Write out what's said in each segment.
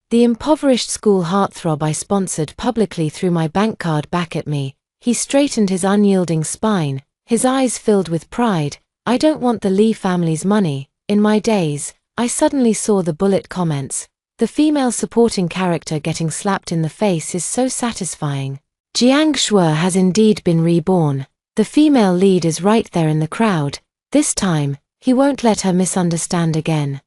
The impoverished school heartthrob I sponsored publicly threw my bank card back at me. He straightened his unyielding spine, his eyes filled with pride. I don't want the Lee family's money. In my daze, I suddenly saw the bullet comments. The female supporting character getting slapped in the face is so satisfying. Jiang Shuo has indeed been reborn. The female lead is right there in the crowd. This time, he won't let her misunderstand again.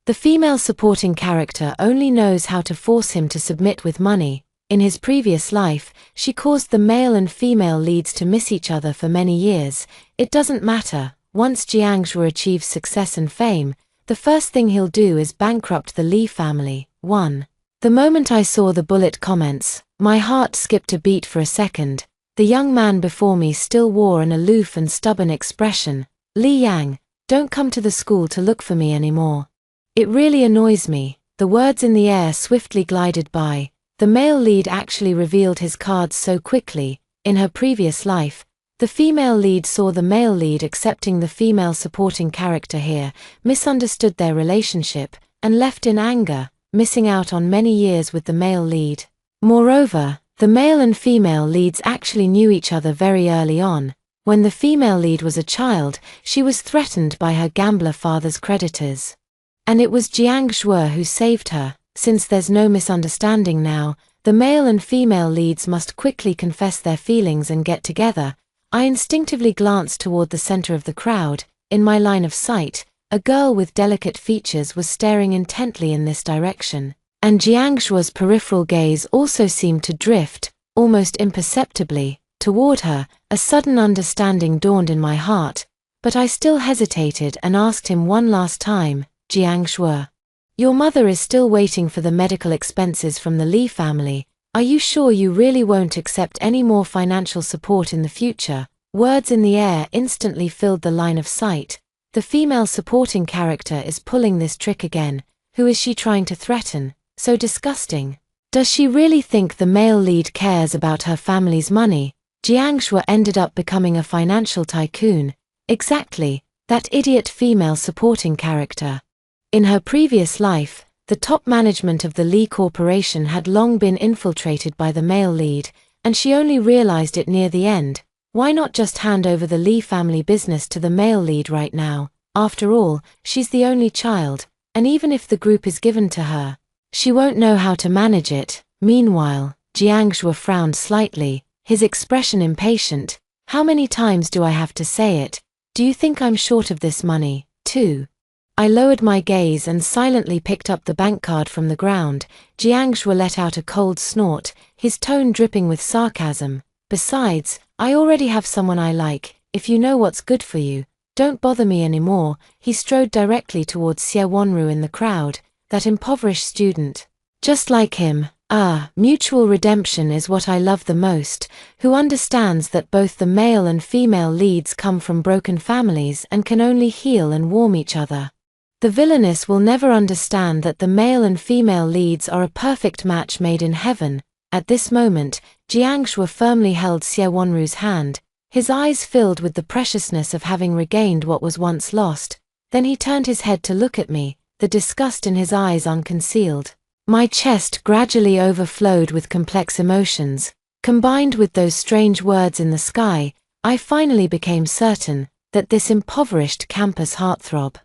The female supporting character only knows how to force him to submit with money. In his previous life, she caused the male and female leads to miss each other for many years. It doesn't matter. Once Jiang Shuo achieves success and fame, the first thing he'll do is bankrupt the Lee family. 1. The moment I saw the bullet comments, my heart skipped a beat for a second. The young man before me still wore an aloof and stubborn expression. Li Yang, don't come to the school to look for me anymore. It really annoys me. The words in the air swiftly glided by. The male lead actually revealed his cards so quickly. In her previous life, the female lead saw the male lead accepting the female supporting character here, misunderstood their relationship, and left in anger, missing out on many years with the male lead. Moreover, the male and female leads actually knew each other very early on. When the female lead was a child, she was threatened by her gambler father's creditors. And it was Jiang Shuo who saved her. Since there's no misunderstanding now, the male and female leads must quickly confess their feelings and get together. I instinctively glanced toward the center of the crowd. In my line of sight, a girl with delicate features was staring intently in this direction, and Jiang Shuo's peripheral gaze also seemed to drift, almost imperceptibly, toward her. A sudden understanding dawned in my heart, but I still hesitated and asked him one last time, Jiang Shuo, your mother is still waiting for the medical expenses from the Lee family. Are you sure you really won't accept any more financial support in the future? Words in the air instantly filled the line of sight. The female supporting character is pulling this trick again. Who is she trying to threaten? So disgusting. Does she really think the male lead cares about her family's money? Jiang Shuo ended up becoming a financial tycoon. Exactly, that idiot female supporting character. In her previous life, the top management of the Lee Corporation had long been infiltrated by the male lead, and she only realized it near the end. Why not just hand over the Lee family business to the male lead right now? After all, she's the only child, and even if the group is given to her, she won't know how to manage it. Meanwhile, Jiang Shuo frowned slightly, his expression impatient. How many times do I have to say it? Do you think I'm short of this money, too? I lowered my gaze and silently picked up the bank card from the ground. Jiang Shuo let out a cold snort, his tone dripping with sarcasm. Besides, I already have someone I like. If you know what's good for you, don't bother me anymore. He strode directly towards Xie Wanru in the crowd, that impoverished student. Just like him. Mutual redemption is what I love the most, who understands that both the male and female leads come from broken families and can only heal and warm each other. The villainess will never understand that the male and female leads are a perfect match made in heaven. At this moment, Jiang Shuo firmly held Xie Wanru's hand, his eyes filled with the preciousness of having regained what was once lost. Then he turned his head to look at me, the disgust in his eyes unconcealed. My chest gradually overflowed with complex emotions. Combined with those strange words in the sky, I finally became certain that this impoverished campus heartthrob,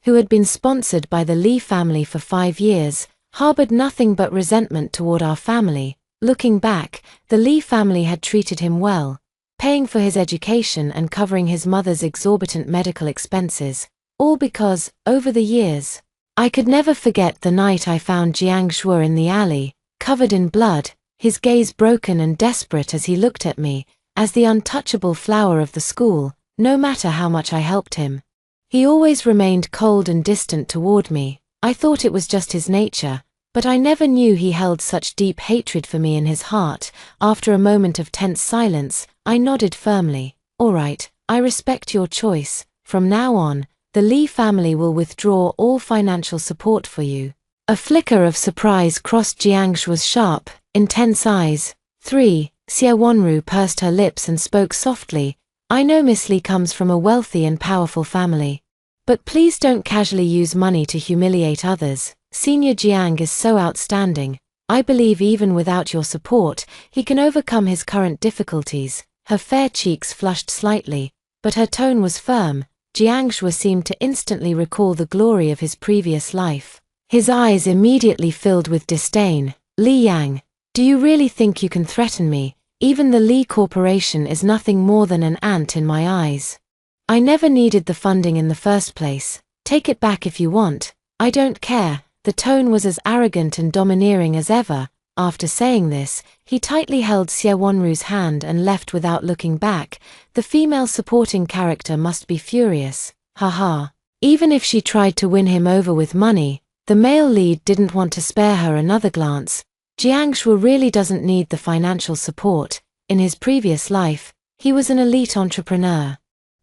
who had been sponsored by the Lee family for 5 years, harbored nothing but resentment toward our family. Looking back, the Lee family had treated him well, paying for his education and covering his mother's exorbitant medical expenses, all because, over the years, I could never forget the night I found Jiang Shuo in the alley, covered in blood, his gaze broken and desperate as he looked at me, as the untouchable flower of the school. No matter how much I helped him, he always remained cold and distant toward me. I thought it was just his nature, but I never knew he held such deep hatred for me in his heart. After a moment of tense silence, I nodded firmly. All right, I respect your choice. From now on, the Lee family will withdraw all financial support for you. A flicker of surprise crossed Jiang Shuo's sharp, intense eyes. 3. Xie Wanru pursed her lips and spoke softly. I know Miss Lee comes from a wealthy and powerful family, but please don't casually use money to humiliate others. Senior Jiang is so outstanding. I believe even without your support, he can overcome his current difficulties. Her fair cheeks flushed slightly, but her tone was firm. Jiang Shuo seemed to instantly recall the glory of his previous life. His eyes immediately filled with disdain. Li Yang, do you really think you can threaten me? Even the Li Corporation is nothing more than an ant in my eyes. I never needed the funding in the first place. Take it back if you want. I don't care. The tone was as arrogant and domineering as ever. After saying this, he tightly held Xie Wanru's hand and left without looking back. The female supporting character must be furious. Haha. Even if she tried to win him over with money, the male lead didn't want to spare her another glance. Jiang Shuo really doesn't need the financial support. In his previous life, he was an elite entrepreneur.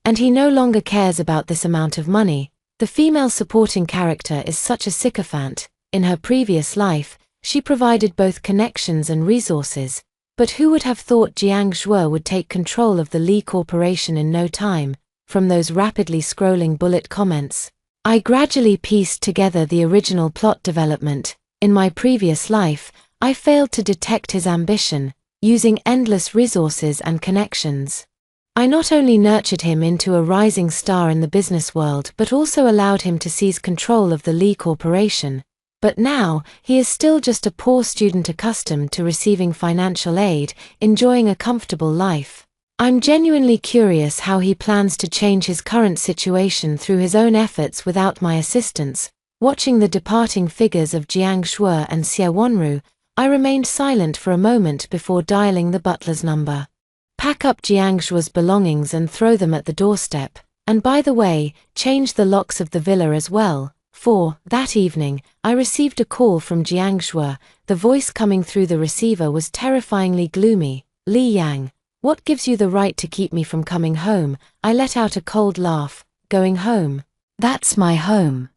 And he no longer cares about this amount of money. The female supporting character is such a sycophant. In her previous life, she provided both connections and resources. But who would have thought Jiang Shuo would take control of the Li Corporation in no time? From those rapidly scrolling bullet comments, I gradually pieced together the original plot development. In my previous life, I failed to detect his ambition, using endless resources and connections. I not only nurtured him into a rising star in the business world but also allowed him to seize control of the Li Corporation. But now, he is still just a poor student accustomed to receiving financial aid, enjoying a comfortable life. I'm genuinely curious how he plans to change his current situation through his own efforts without my assistance. Watching the departing figures of Jiang Shuo and Xie Wanru, I remained silent for a moment before dialing the butler's number. Pack up Jiang Shuo's belongings and throw them at the doorstep. And by the way, change the locks of the villa as well. For, that evening, I received a call from Jiang Shuo. The voice coming through the receiver was terrifyingly gloomy. Li Yang, what gives you the right to keep me from coming home? I let out a cold laugh. Going home? That's my home.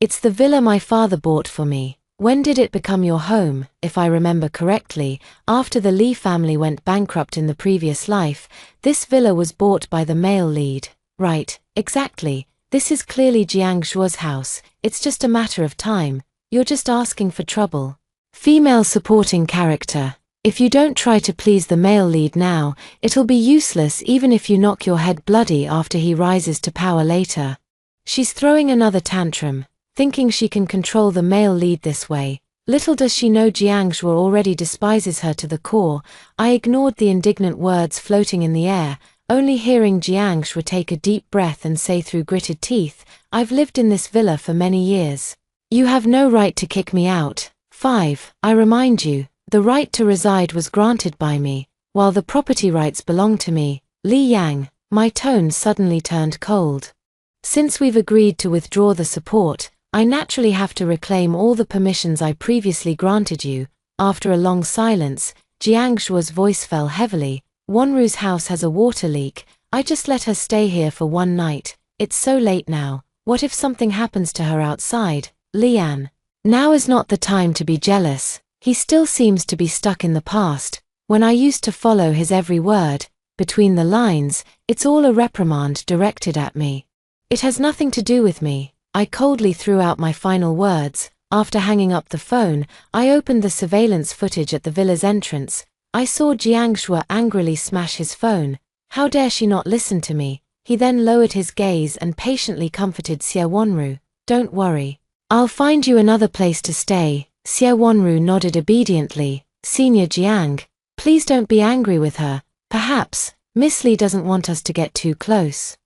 It's the villa my father bought for me. When did it become your home? If I remember correctly, after the Li family went bankrupt in the previous life, this villa was bought by the male lead. Right, exactly. This is clearly Jiang Shuo's house. It's just a matter of time. You're just asking for trouble. Female supporting character. If you don't try to please the male lead now, it'll be useless even if you knock your head bloody after he rises to power later. She's throwing another tantrum, thinking she can control the male lead this way. Little does she know Jiang Shuo already despises her to the core. I ignored the indignant words floating in the air, only hearing Jiang Shuo take a deep breath and say through gritted teeth, I've lived in this villa for many years. You have no right to kick me out. 5. I remind you, the right to reside was granted by me, while the property rights belong to me. Li Yang, my tone suddenly turned cold. Since we've agreed to withdraw the support, I naturally have to reclaim all the permissions I previously granted you. After a long silence, Jiang Shuo's voice fell heavily. Wanru's house has a water leak. I just let her stay here for one night. It's so late now. What if something happens to her outside? Lian. Now is not the time to be jealous. He still seems to be stuck in the past. When I used to follow his every word, between the lines, it's all a reprimand directed at me. It has nothing to do with me. I coldly threw out my final words. After hanging up the phone, I opened the surveillance footage at the villa's entrance. I saw Jiang Shuo angrily smash his phone. How dare she not listen to me? He then lowered his gaze and patiently comforted Xie Wanru. Don't worry. I'll find you another place to stay. Xie Wanru nodded obediently. Senior Jiang, please don't be angry with her. Perhaps, Miss Li doesn't want us to get too close.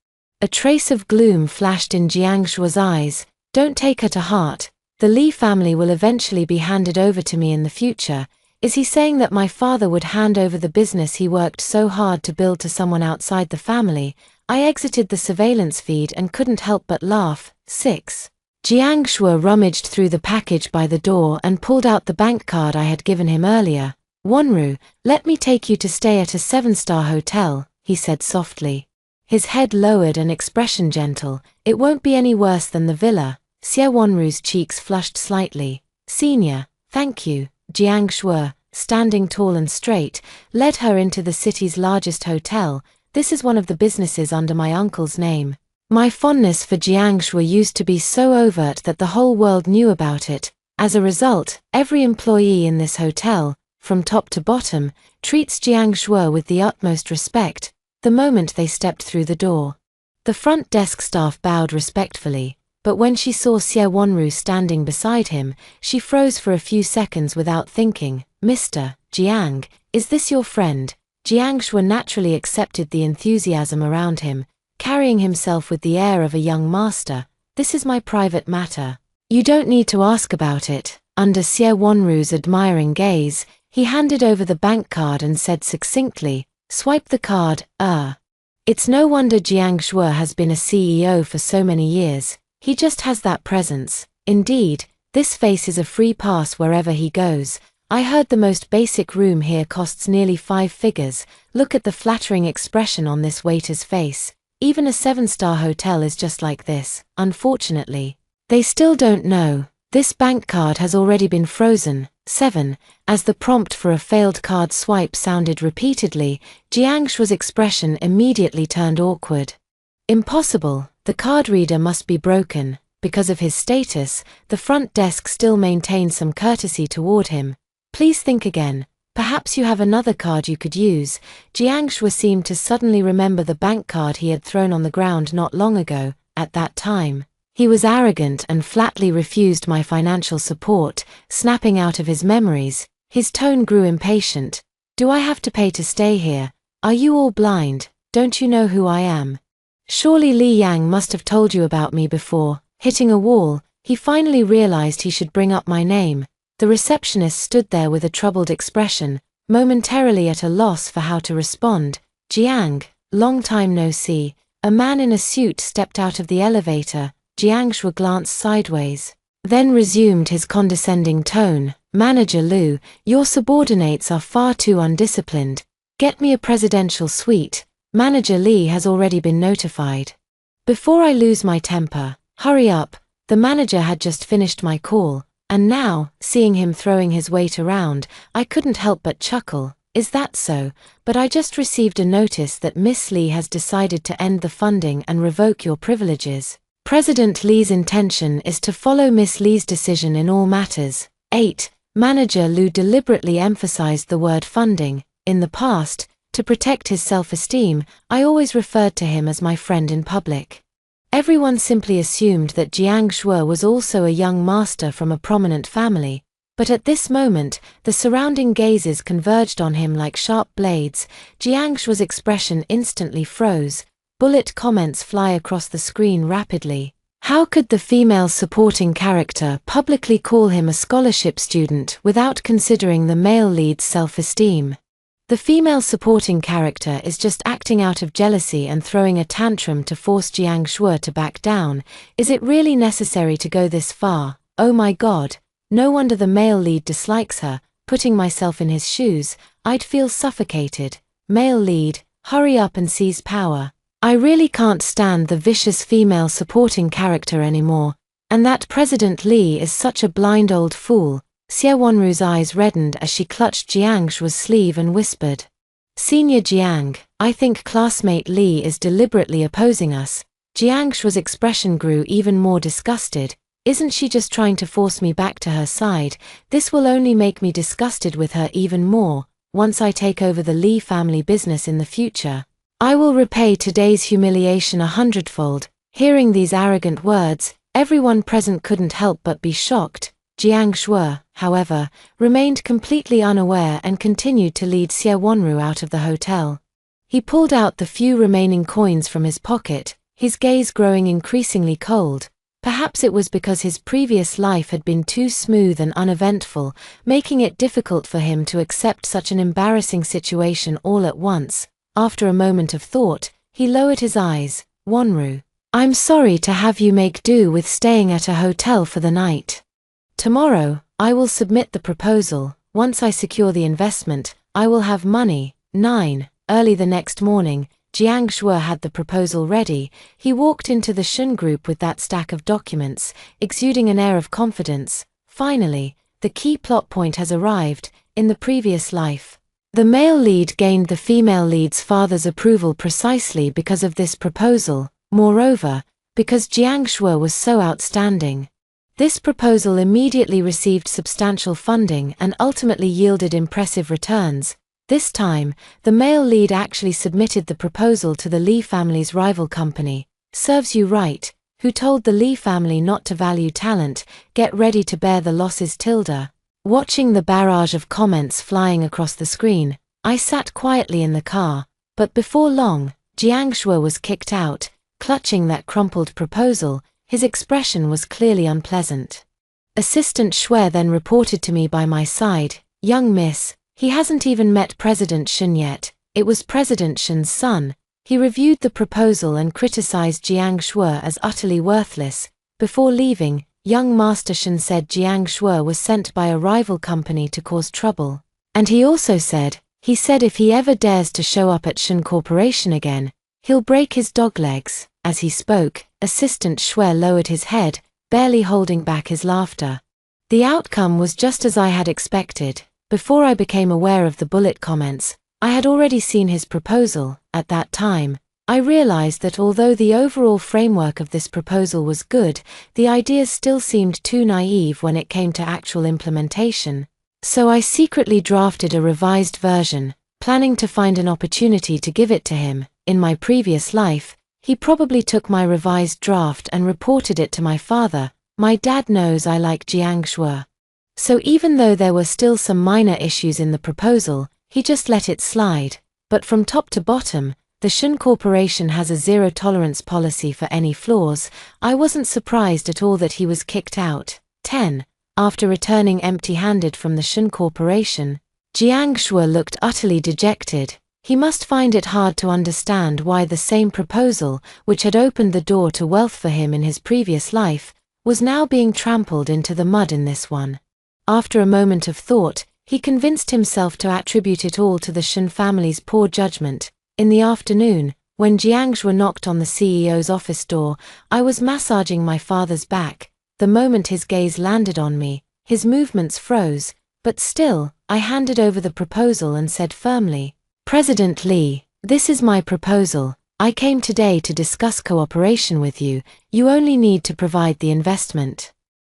A trace of gloom flashed in Jiang Shuo's eyes. Don't take her to heart. The Li family will eventually be handed over to me in the future. Is he saying that my father would hand over the business he worked so hard to build to someone outside the family? I exited the surveillance feed and couldn't help but laugh. 6. Jiang Shuo rummaged through the package by the door and pulled out the bank card I had given him earlier. Wanru, let me take you to stay at a 7-star hotel, he said softly. His head lowered and expression gentle. It won't be any worse than the villa. Xie Wanru's cheeks flushed slightly. Senior, thank you. Jiang Shuo, standing tall and straight, led her into the city's largest hotel. This is one of the businesses under my uncle's name. My fondness for Jiang Shuo used to be so overt that the whole world knew about it. As a result, every employee in this hotel, from top to bottom, treats Jiang Shuo with the utmost respect the moment they stepped through the door. The front desk staff bowed respectfully, but when she saw Xie Wanru standing beside him, she froze for a few seconds without thinking. Mr. Jiang, is this your friend? Jiang Shuo naturally accepted the enthusiasm around him, carrying himself with the air of a young master. This is my private matter. You don't need to ask about it. Under Xie Wanru's admiring gaze, he handed over the bank card and said succinctly, swipe the card. It's no wonder Jiang Shuo has been a CEO for so many years. He just has that presence. Indeed, this face is a free pass wherever he goes. I heard the most basic room here costs nearly 5 figures. Look at the flattering expression on this waiter's face. Even a 7-star hotel is just like this. Unfortunately, they still don't know. This bank card has already been frozen. 7. As the prompt for a failed card swipe sounded repeatedly, Jiang Shuo's expression immediately turned awkward. Impossible. The card reader must be broken. Because of his status, the front desk still maintained some courtesy toward him. Please think again. Perhaps you have another card you could use. Jiang Shuo seemed to suddenly remember the bank card he had thrown on the ground not long ago. At that time, he was arrogant and flatly refused my financial support. Snapping out of his memories, his tone grew impatient. Do I have to pay to stay here? Are you all blind? Don't you know who I am? Surely Li Yang must have told you about me before. Hitting a wall, he finally realized he should bring up my name. The receptionist stood there with a troubled expression, momentarily at a loss for how to respond. Jiang, long time no see. A man in a suit stepped out of the elevator. Jiang Shuo glanced sideways, then resumed his condescending tone. Manager Liu, your subordinates are far too undisciplined. Get me a presidential suite. Manager Li has already been notified. Before I lose my temper, hurry up. The manager had just finished my call, and now, seeing him throwing his weight around, I couldn't help but chuckle. Is that so? But I just received a notice that Miss Li has decided to end the funding and revoke your privileges. President Li's intention is to follow Miss Li's decision in all matters. 8. Manager Liu deliberately emphasized the word funding. In the past, to protect his self-esteem, I always referred to him as my friend in public. Everyone simply assumed that Jiang Shuo was also a young master from a prominent family, but at this moment, the surrounding gazes converged on him like sharp blades. Jiang Shuo's expression instantly froze. Bullet comments fly across the screen rapidly. How could the female supporting character publicly call him a scholarship student without considering the male lead's self-esteem? The female supporting character is just acting out of jealousy and throwing a tantrum to force Jiang Shuo to back down. Is it really necessary to go this far? Oh my god, no wonder the male lead dislikes her. Putting myself in his shoes, I'd feel suffocated. Male lead, hurry up and seize power. I really can't stand the vicious female supporting character anymore, and that President Li is such a blind old fool. Xie Wanru's eyes reddened as she clutched Jiang Shuo's sleeve and whispered, Senior Jiang, I think classmate Li is deliberately opposing us. Jiang Shuo's expression grew even more disgusted. Isn't she just trying to force me back to her side? This will only make me disgusted with her even more. Once I take over the Li family business in the future, I will repay today's humiliation 100-fold. Hearing these arrogant words, everyone present couldn't help but be shocked. Jiang Shuo, however, remained completely unaware and continued to lead Xie Wanru out of the hotel. He pulled out the few remaining coins from his pocket, his gaze growing increasingly cold. Perhaps it was because his previous life had been too smooth and uneventful, making it difficult for him to accept such an embarrassing situation all at once. After a moment of thought, he lowered his eyes. Wanru, I'm sorry to have you make do with staying at a hotel for the night. Tomorrow, I will submit the proposal. Once I secure the investment, I will have money. 9. Early the next morning, Jiang Shuo had the proposal ready. He walked into the Shun group with that stack of documents, exuding an air of confidence. Finally, the key plot point has arrived. In the previous life, the male lead gained the female lead's father's approval precisely because of this proposal. Moreover, because Jiang Shuo was so outstanding. This proposal immediately received substantial funding and ultimately yielded impressive returns. This time, the male lead actually submitted the proposal to the Lee family's rival company, Serves You Right, who told the Lee family not to value talent, get ready to bear the losses. Watching the barrage of comments flying across the screen, I sat quietly in the car, but before long, Jiang Shuo was kicked out, clutching that crumpled proposal. His expression was clearly unpleasant. Assistant Shuo then reported to me by my side, "Young miss, he hasn't even met President Shen yet." It was President Shen's son. He reviewed the proposal and criticized Jiang Shuo as utterly worthless. Before leaving, young Master Shen said Jiang Shuo was sent by a rival company to cause trouble. And he also said, if he ever dares to show up at Shen Corporation again, he'll break his dog legs. As he spoke, Assistant Shuo lowered his head, barely holding back his laughter. The outcome was just as I had expected. Before I became aware of the bullet comments, I had already seen his proposal. At that time, I realized that although the overall framework of this proposal was good, the ideas still seemed too naive when it came to actual implementation. So I secretly drafted a revised version, planning to find an opportunity to give it to him. In my previous life, he probably took my revised draft and reported it to my father. My dad knows I like Jiang Shuo. So even though there were still some minor issues in the proposal, he just let it slide. But from top to bottom, the Shen Corporation has a zero-tolerance policy for any flaws. I wasn't surprised at all that he was kicked out. 10. After returning empty-handed from the Shen Corporation, Jiang Shuo looked utterly dejected. He must find it hard to understand why the same proposal, which had opened the door to wealth for him in his previous life, was now being trampled into the mud in this one. After a moment of thought, he convinced himself to attribute it all to the Shen family's poor judgment. In the afternoon, when Jiang Shuo knocked on the CEO's office door, I was massaging my father's back. The moment his gaze landed on me, his movements froze, but still, I handed over the proposal and said firmly, "President Lee, this is my proposal. I came today to discuss cooperation with you. You only need to provide the investment.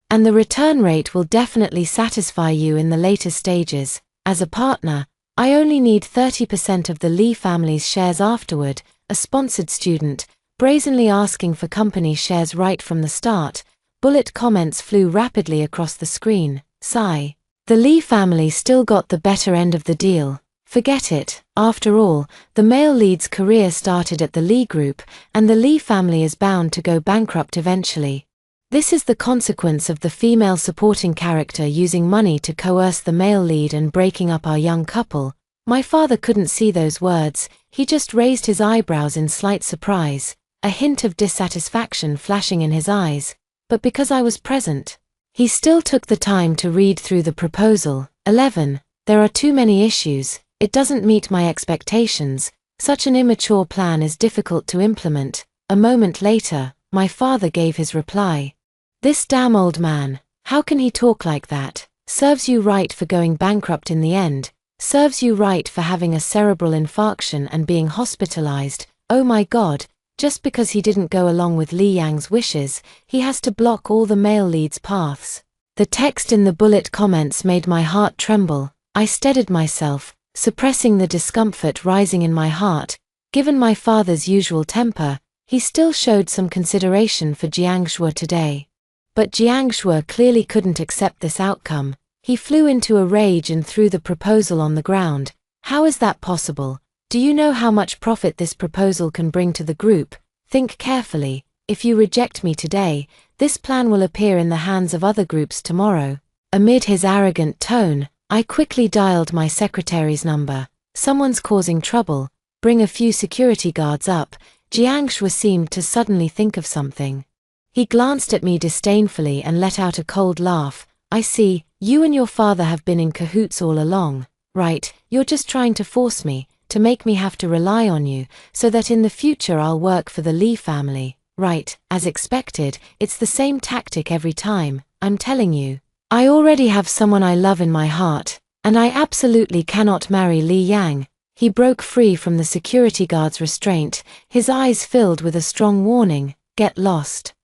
And the return rate will definitely satisfy you in the later stages. As a partner, I only need 30% of the Lee family's shares afterward." A sponsored student, brazenly asking for company shares right from the start. Bullet comments flew rapidly across the screen. Sigh. The Lee family still got the better end of the deal. Forget it. After all, the male lead's career started at the Lee Group, and the Lee family is bound to go bankrupt eventually. This is the consequence of the female supporting character using money to coerce the male lead and breaking up our young couple. My father couldn't see those words. He just raised his eyebrows in slight surprise, a hint of dissatisfaction flashing in his eyes. But because I was present, he still took the time to read through the proposal. 11. There are too many issues. It doesn't meet my expectations. Such an immature plan is difficult to implement. A moment later, my father gave his reply. This damn old man, how can he talk like that? Serves you right for going bankrupt in the end. Serves you right for having a cerebral infarction and being hospitalized. Oh my God, just because he didn't go along with Li Yang's wishes, he has to block all the male leads' paths. The text in the bullet comments made my heart tremble. I steadied myself, suppressing the discomfort rising in my heart. Given my father's usual temper, he still showed some consideration for Jiang Shuo today. But Jiang Shuo clearly couldn't accept this outcome. He flew into a rage and threw the proposal on the ground. How is that possible? Do you know how much profit this proposal can bring to the group? Think carefully. If you reject me today, this plan will appear in the hands of other groups tomorrow. Amid his arrogant tone, I quickly dialed my secretary's number. Someone's causing trouble. Bring a few security guards up. Jiang Shuo seemed to suddenly think of something. He glanced at me disdainfully and let out a cold laugh. I see, you and your father have been in cahoots all along, right? You're just trying to force me, to make me have to rely on you, so that in the future I'll work for the Lee family, right? As expected, it's the same tactic every time. I'm telling you. I already have someone I love in my heart, and I absolutely cannot marry Li Yang. He broke free from the security guard's restraint, his eyes filled with a strong warning. Get lost.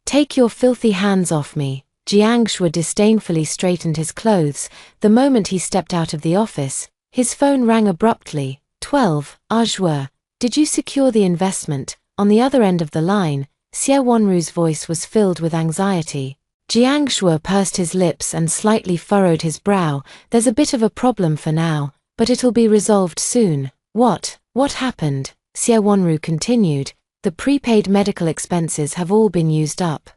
Take your filthy hands off me. Jiang Shui disdainfully straightened his clothes. The moment he stepped out of the office, his phone rang abruptly. 12, Shui. Did you secure the investment? On the other end of the line, Xie Wanru's voice was filled with anxiety. Jiang Shui pursed his lips and slightly furrowed his brow. There's a bit of a problem for now, but it'll be resolved soon. What happened? Xie Wanru continued. The prepaid medical expenses have all been used up.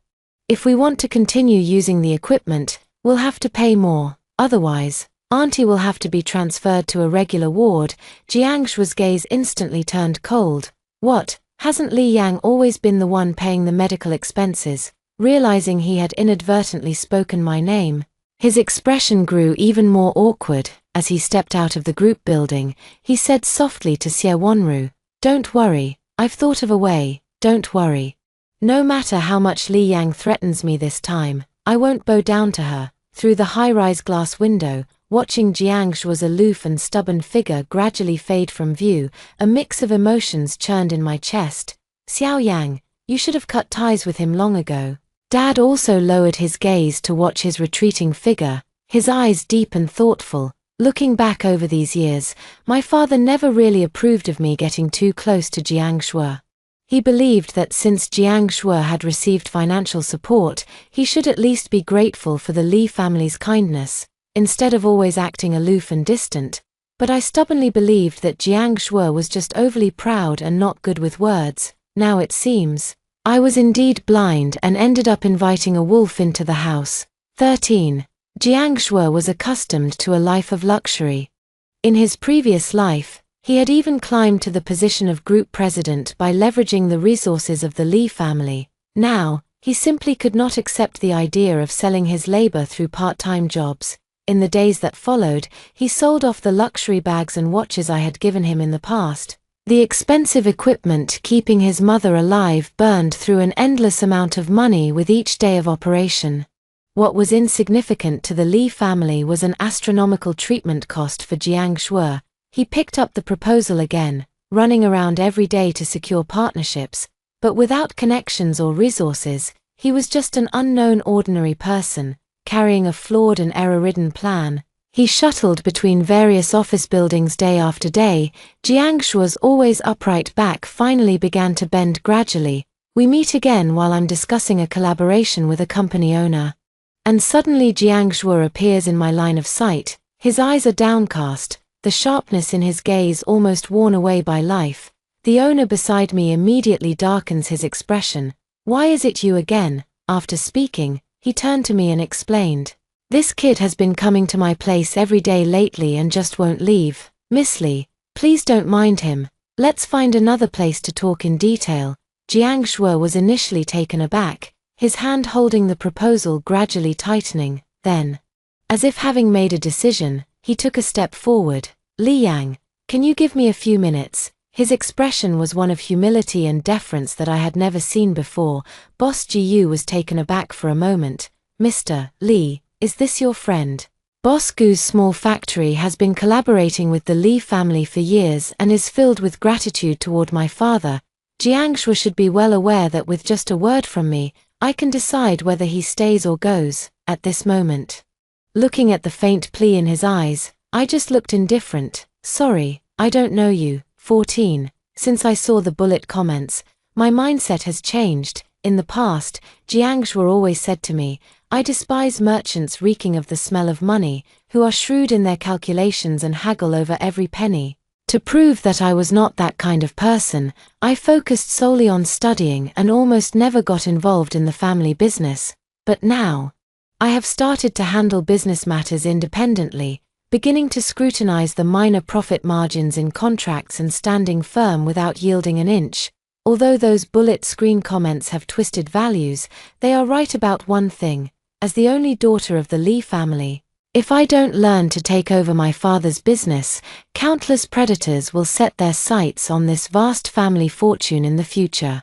If we want to continue using the equipment, we'll have to pay more. Otherwise, Auntie will have to be transferred to a regular ward. Jiang Shui's gaze instantly turned cold. What? Hasn't Li Yang always been the one paying the medical expenses? Realizing he had inadvertently spoken my name, his expression grew even more awkward. As he stepped out of the group building, he said softly to Xie Wanru, "Don't worry, I've thought of a way, don't worry. No matter how much Li Yang threatens me this time, I won't bow down to her." Through the high-rise glass window, watching Jiang Shui's aloof and stubborn figure gradually fade from view, a mix of emotions churned in my chest. Xiao Yang, you should have cut ties with him long ago. Dad also lowered his gaze to watch his retreating figure, his eyes deep and thoughtful. Looking back over these years, my father never really approved of me getting too close to Jiang Shui. He believed that since Jiang Shui had received financial support, he should at least be grateful for the Li family's kindness, instead of always acting aloof and distant. But I stubbornly believed that Jiang Shui was just overly proud and not good with words. Now it seems I was indeed blind and ended up inviting a wolf into the house. 13. Jiang Shui was accustomed to a life of luxury. In his previous life, he had even climbed to the position of group president by leveraging the resources of the Li family. Now, he simply could not accept the idea of selling his labor through part-time jobs. In the days that followed, he sold off the luxury bags and watches I had given him in the past. The expensive equipment keeping his mother alive burned through an endless amount of money with each day of operation. What was insignificant to the Li family was an astronomical treatment cost for Jiang Shui. He picked up the proposal again, running around every day to secure partnerships, but without connections or resources, he was just an unknown ordinary person, carrying a flawed and error-ridden plan. He shuttled between various office buildings day after day. Jiang Shui's always upright back finally began to bend gradually. "We meet again while I'm discussing a collaboration with a company owner." And suddenly Jiang Shui appears in my line of sight. His eyes are downcast, the sharpness in his gaze almost worn away by life. The owner beside me immediately darkens his expression. "Why is it you again?" After speaking, he turned to me and explained, "This kid has been coming to my place every day lately and just won't leave. Miss Li, please don't mind him. Let's find another place to talk in detail." Jiang Shui was initially taken aback, his hand holding the proposal gradually tightening. Then, as if having made a decision, he took a step forward. "Li Yang, can you give me a few minutes?" His expression was one of humility and deference that I had never seen before. Boss Gu was taken aback for a moment. "Mr. Li, is this your friend?" Boss Gu's small factory has been collaborating with the Li family for years and is filled with gratitude toward my father. Jiang Shui should be well aware that with just a word from me, I can decide whether he stays or goes. At this moment, looking at the faint plea in his eyes, I just looked indifferent. "Sorry, I don't know you." 14. Since I saw the bullet comments, my mindset has changed. In the past, Jiang Shui always said to me, "I despise merchants reeking of the smell of money, who are shrewd in their calculations and haggle over every penny." To prove that I was not that kind of person, I focused solely on studying and almost never got involved in the family business. But now, I have started to handle business matters independently, beginning to scrutinize the minor profit margins in contracts and standing firm without yielding an inch. Although those bullet screen comments have twisted values, they are right about one thing. As the only daughter of the Li family, if I don't learn to take over my father's business, countless predators will set their sights on this vast family fortune in the future.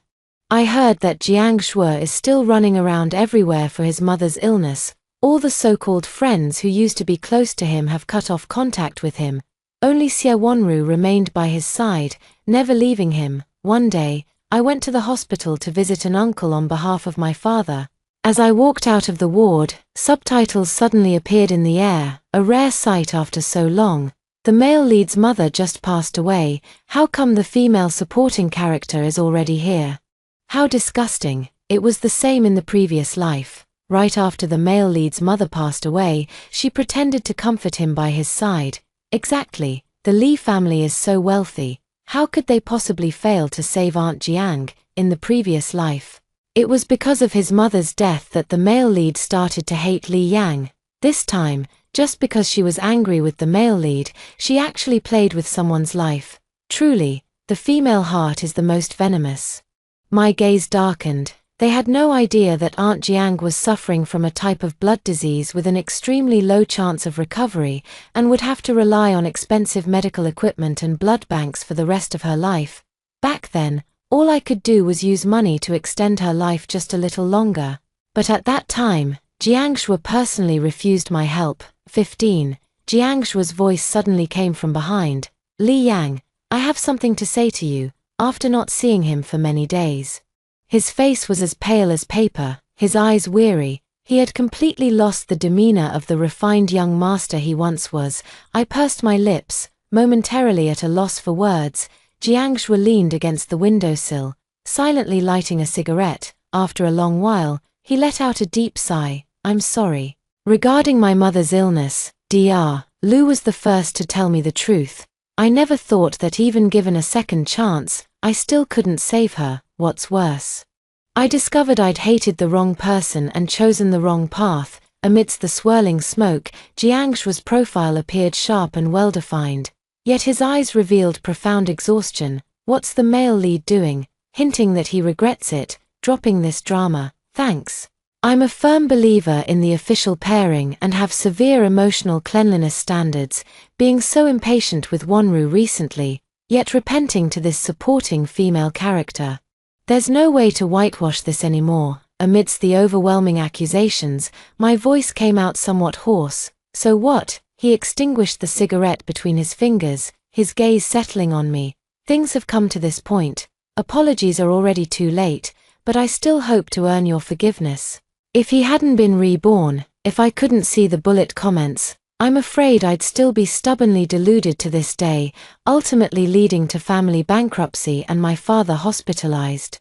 I heard that Jiang Shui is still running around everywhere for his mother's illness. All the so-called friends who used to be close to him have cut off contact with him. Only Xie Wanru remained by his side, never leaving him. One day, I went to the hospital to visit an uncle on behalf of my father. As I walked out of the ward, subtitles suddenly appeared in the air, a rare sight after so long. The male lead's mother just passed away. How come the female supporting character is already here? How disgusting. It was the same in the previous life. Right after the male lead's mother passed away, she pretended to comfort him by his side. Exactly. The Lee family is so wealthy. How could they possibly fail to save Aunt Jiang in the previous life? It was because of his mother's death that the male lead started to hate Li Yang. This time, just because she was angry with the male lead, she actually played with someone's life. Truly, the female heart is the most venomous. My gaze darkened. They had no idea that Aunt Jiang was suffering from a type of blood disease with an extremely low chance of recovery and would have to rely on expensive medical equipment and blood banks for the rest of her life. Back then, all I could do was use money to extend her life just a little longer. But at that time, Jiang Shuo personally refused my help. 15. Jiang Shuo's voice suddenly came from behind. Li Yang, I have something to say to you, after not seeing him for many days. His face was as pale as paper, his eyes weary. He had completely lost the demeanor of the refined young master he once was. I pursed my lips, momentarily at a loss for words. Jiang Shuo leaned against the windowsill, silently lighting a cigarette. After a long while, he let out a deep sigh. I'm sorry. Regarding my mother's illness, Dr. Lu was the first to tell me the truth. I never thought that even given a second chance, I still couldn't save her. What's worse? I discovered I'd hated the wrong person and chosen the wrong path. Amidst the swirling smoke, Jiang Shuo's profile appeared sharp and well-defined. Yet his eyes revealed profound exhaustion. What's the male lead doing? Hinting that he regrets it, dropping this drama. Thanks. I'm a firm believer in the official pairing and have severe emotional cleanliness standards, being so impatient with Wanru recently, yet repenting to this supporting female character. There's no way to whitewash this anymore. Amidst the overwhelming accusations, my voice came out somewhat hoarse. So what? He extinguished the cigarette between his fingers, his gaze settling on me. Things have come to this point. Apologies are already too late, but I still hope to earn your forgiveness. If he hadn't been reborn, if I couldn't see the bullet comments, I'm afraid I'd still be stubbornly deluded to this day, ultimately leading to family bankruptcy and my father hospitalized.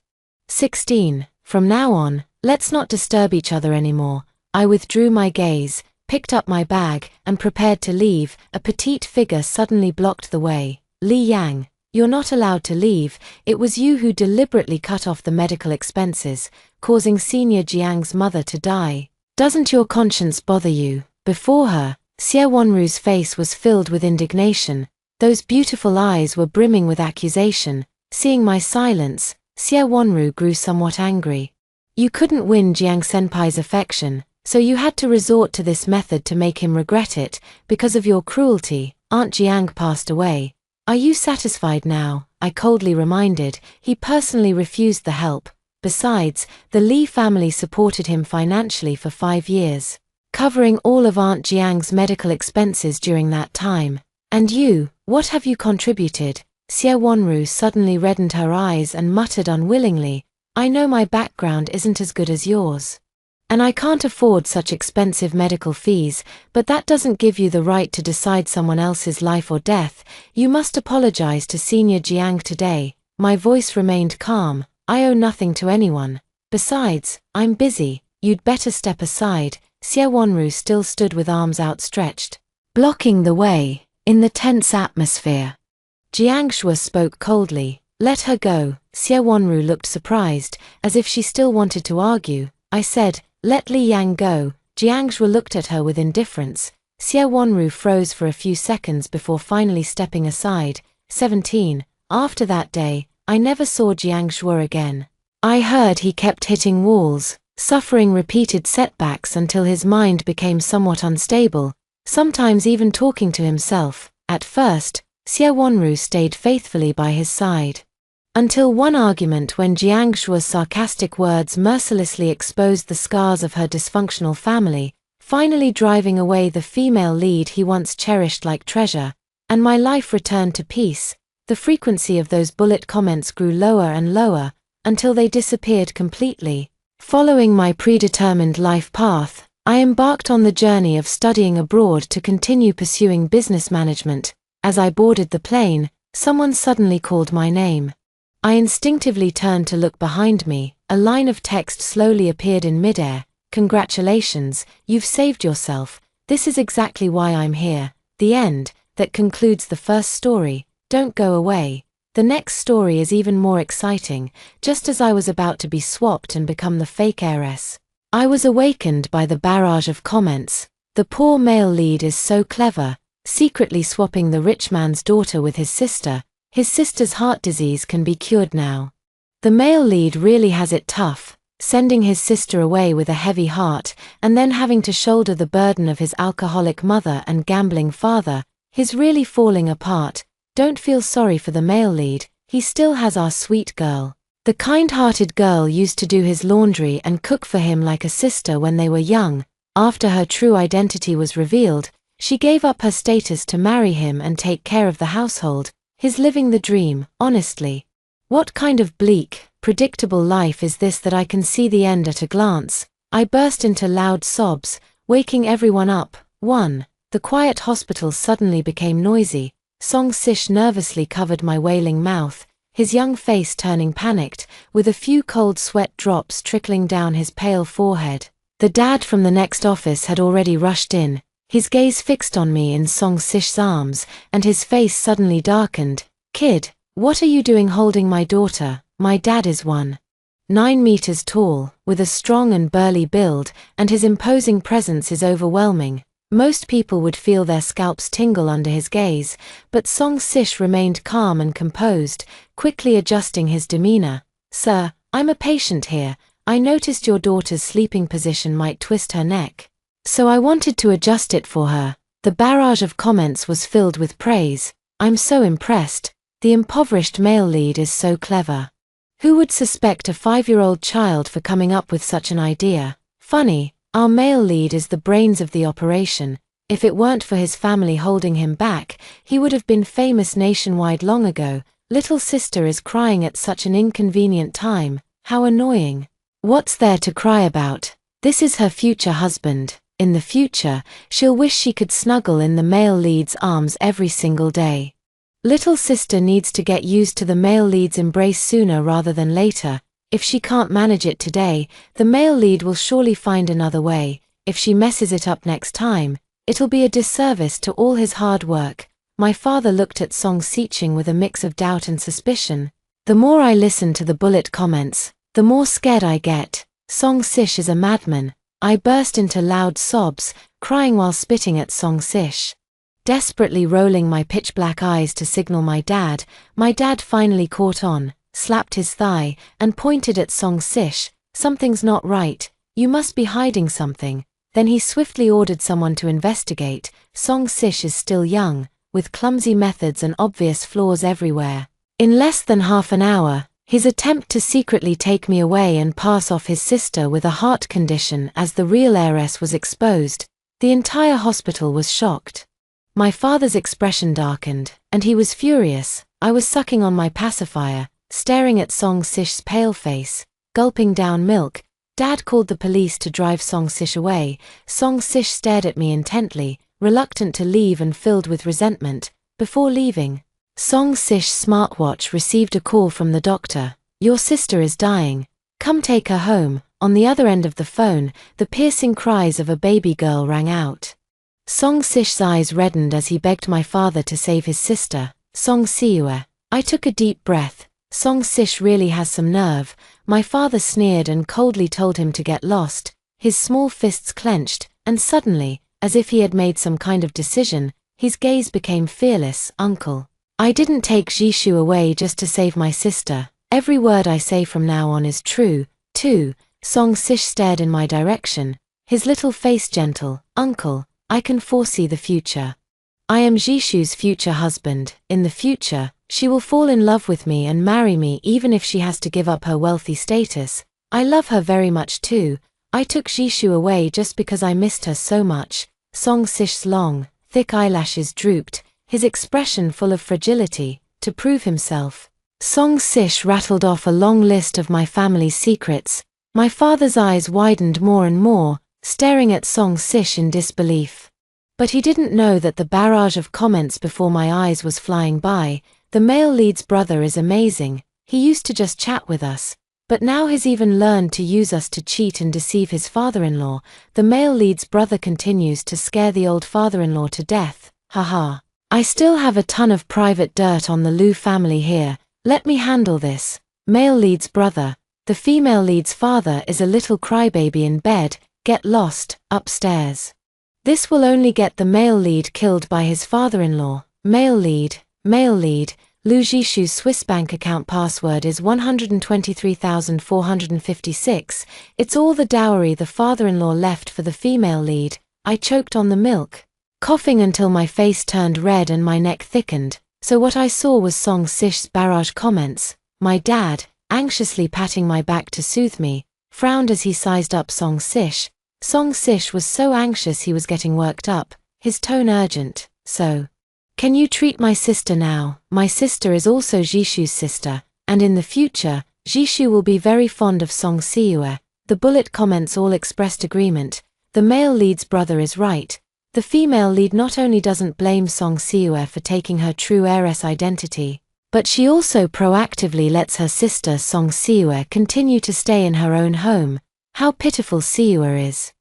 16. From now on, let's not disturb each other anymore. I withdrew my gaze, picked up my bag, and prepared to leave. A petite figure suddenly blocked the way. Li Yang, you're not allowed to leave. It was you who deliberately cut off the medical expenses, causing Senior Jiang's mother to die. Doesn't your conscience bother you? Before her, Xie Wanru's face was filled with indignation. Those beautiful eyes were brimming with accusation. Seeing my silence, Xie Wanru grew somewhat angry. You couldn't win Jiang Senpai's affection, so you had to resort to this method to make him regret it. Because of your cruelty, Aunt Jiang passed away. Are you satisfied now? I coldly reminded. He personally refused the help. Besides, the Li family supported him financially for 5 years, covering all of Aunt Jiang's medical expenses during that time. And you, what have you contributed? Xie Wanru suddenly reddened her eyes and muttered unwillingly, I know my background isn't as good as yours. And I can't afford such expensive medical fees, but that doesn't give you the right to decide someone else's life or death. You must apologize to Senior Jiang today. My voice remained calm. I owe nothing to anyone. Besides, I'm busy. You'd better step aside. Xie Wanru still stood with arms outstretched, blocking the way. In the tense atmosphere, Jiang Shuo spoke coldly. Let her go. Xie Wanru looked surprised, as if she still wanted to argue. I said, let Li Yang go. Jiang Shuo looked at her with indifference. Xie Wanru froze for a few seconds before finally stepping aside. 17. After that day, I never saw Jiang Shuo again. I heard he kept hitting walls, suffering repeated setbacks until his mind became somewhat unstable, sometimes even talking to himself. At first, Xie Wanru stayed faithfully by his side. Until one argument when Jiang Shuo's sarcastic words mercilessly exposed the scars of her dysfunctional family, finally driving away the female lead he once cherished like treasure, and my life returned to peace. The frequency of those bullet comments grew lower and lower, until they disappeared completely. Following my predetermined life path, I embarked on the journey of studying abroad to continue pursuing business management. As I boarded the plane, someone suddenly called my name. I instinctively turned to look behind me. A line of text slowly appeared in midair. "Congratulations, you've saved yourself. This is exactly why I'm here." The end. That concludes the first story. Don't go away. The next story is even more exciting. Just as I was about to be swapped and become the fake heiress, I was awakened by the barrage of comments. The poor male lead is so clever, secretly swapping the rich man's daughter with his sister. His sister's heart disease can be cured now. The male lead really has it tough, sending his sister away with a heavy heart, and then having to shoulder the burden of his alcoholic mother and gambling father. He's really falling apart. Don't feel sorry for the male lead, he still has our sweet girl. The kind-hearted girl used to do his laundry and cook for him like a sister when they were young. After her true identity was revealed, she gave up her status to marry him and take care of the household. He's living the dream, honestly. What kind of bleak, predictable life is this that I can see the end at a glance? I burst into loud sobs, waking everyone up. 1. The quiet hospital suddenly became noisy. Song Sish nervously covered my wailing mouth, his young face turning panicked, with a few cold sweat drops trickling down his pale forehead. The dad from the next office had already rushed in, his gaze fixed on me in Song Sish's arms, and his face suddenly darkened. "Kid, what are you doing holding my daughter? My dad is 1.9 meters tall, with a strong and burly build, and his imposing presence is overwhelming. Most people would feel their scalps tingle under his gaze, but Song Sish remained calm and composed, quickly adjusting his demeanor. "Sir, I'm a patient here. I noticed your daughter's sleeping position might twist her neck, so I wanted to adjust it for her." The barrage of comments was filled with praise. "I'm so impressed. The impoverished male lead is so clever. Who would suspect a 5-year-old child for coming up with such an idea? Funny. Our male lead is the brains of the operation. If it weren't for his family holding him back, he would have been famous nationwide long ago. Little sister is crying at such an inconvenient time. How annoying. What's there to cry about? This is her future husband. In the future, she'll wish she could snuggle in the male lead's arms every single day. Little sister needs to get used to the male lead's embrace sooner rather than later. If she can't manage it today, the male lead will surely find another way. If she messes it up next time, it'll be a disservice to all his hard work." My father looked at Song Siching with a mix of doubt and suspicion. The more I listen to the bullet comments, the more scared I get. Song Sish is a madman. I burst into loud sobs, crying while spitting at Song Sish. Desperately rolling my pitch-black eyes to signal my dad finally caught on, slapped his thigh, and pointed at Song Sish. "Something's not right. You must be hiding something." Then he swiftly ordered someone to investigate. Song Sish is still young, with clumsy methods and obvious flaws everywhere. In less than half an hour, his attempt to secretly take me away and pass off his sister with a heart condition as the real heiress was exposed. The entire hospital was shocked. My father's expression darkened, and he was furious. I was sucking on my pacifier, staring at Song Sish's pale face, gulping down milk. Dad called the police to drive Song Sish away. Song Sish stared at me intently, reluctant to leave and filled with resentment. Before leaving, Song Sish's smartwatch received a call from the doctor. "Your sister is dying. Come take her home." On the other end of the phone, the piercing cries of a baby girl rang out. Song Sish's eyes reddened as he begged my father to save his sister. "Song Siue." I took a deep breath. Song Sish really has some nerve. My father sneered and coldly told him to get lost. His small fists clenched, and suddenly, as if he had made some kind of decision, his gaze became fearless. "Uncle, I didn't take Jishu away just to save my sister. Every word I say from now on is true, too." Song Sish stared in my direction, his little face gentle. "Uncle, I can foresee the future. I am Jishu's future husband. In the future, she will fall in love with me and marry me even if she has to give up her wealthy status. I love her very much too. I took Jishu away just because I missed her so much." Song Sish's long, thick eyelashes drooped, his expression full of fragility. To prove himself, Song Sish rattled off a long list of my family's secrets. My father's eyes widened more and more, staring at Song Sish in disbelief. But he didn't know that the barrage of comments before my eyes was flying by. The male lead's brother is amazing. He used to just chat with us, but now he's even learned to use us to cheat and deceive his father-in-law. The male lead's brother continues to scare the old father-in-law to death. Haha. I still have a ton of private dirt on the Liu family here. Let me handle this. Male lead's brother. The female lead's father is a little crybaby in bed. Get lost, upstairs. This will only get the male lead killed by his father-in-law. Male lead. Liu Jishu's Swiss bank account password is 123,456. It's all the dowry the father-in-law left for the female lead. I choked on the milk, coughing until my face turned red and my neck thickened. So what I saw was Song Sish's barrage comments. My dad, anxiously patting my back to soothe me, frowned as he sized up Song Sish. Song Sish was so anxious he was getting worked up, his tone urgent. So, can you treat my sister now? My sister is also Jishu's sister, and in the future, Jishu will be very fond of Song Siue. The bullet comments all expressed agreement. The male lead's brother is right. The female lead not only doesn't blame Song Siue for taking her true heiress identity, but she also proactively lets her sister Song Siue continue to stay in her own home. How pitiful Siue is.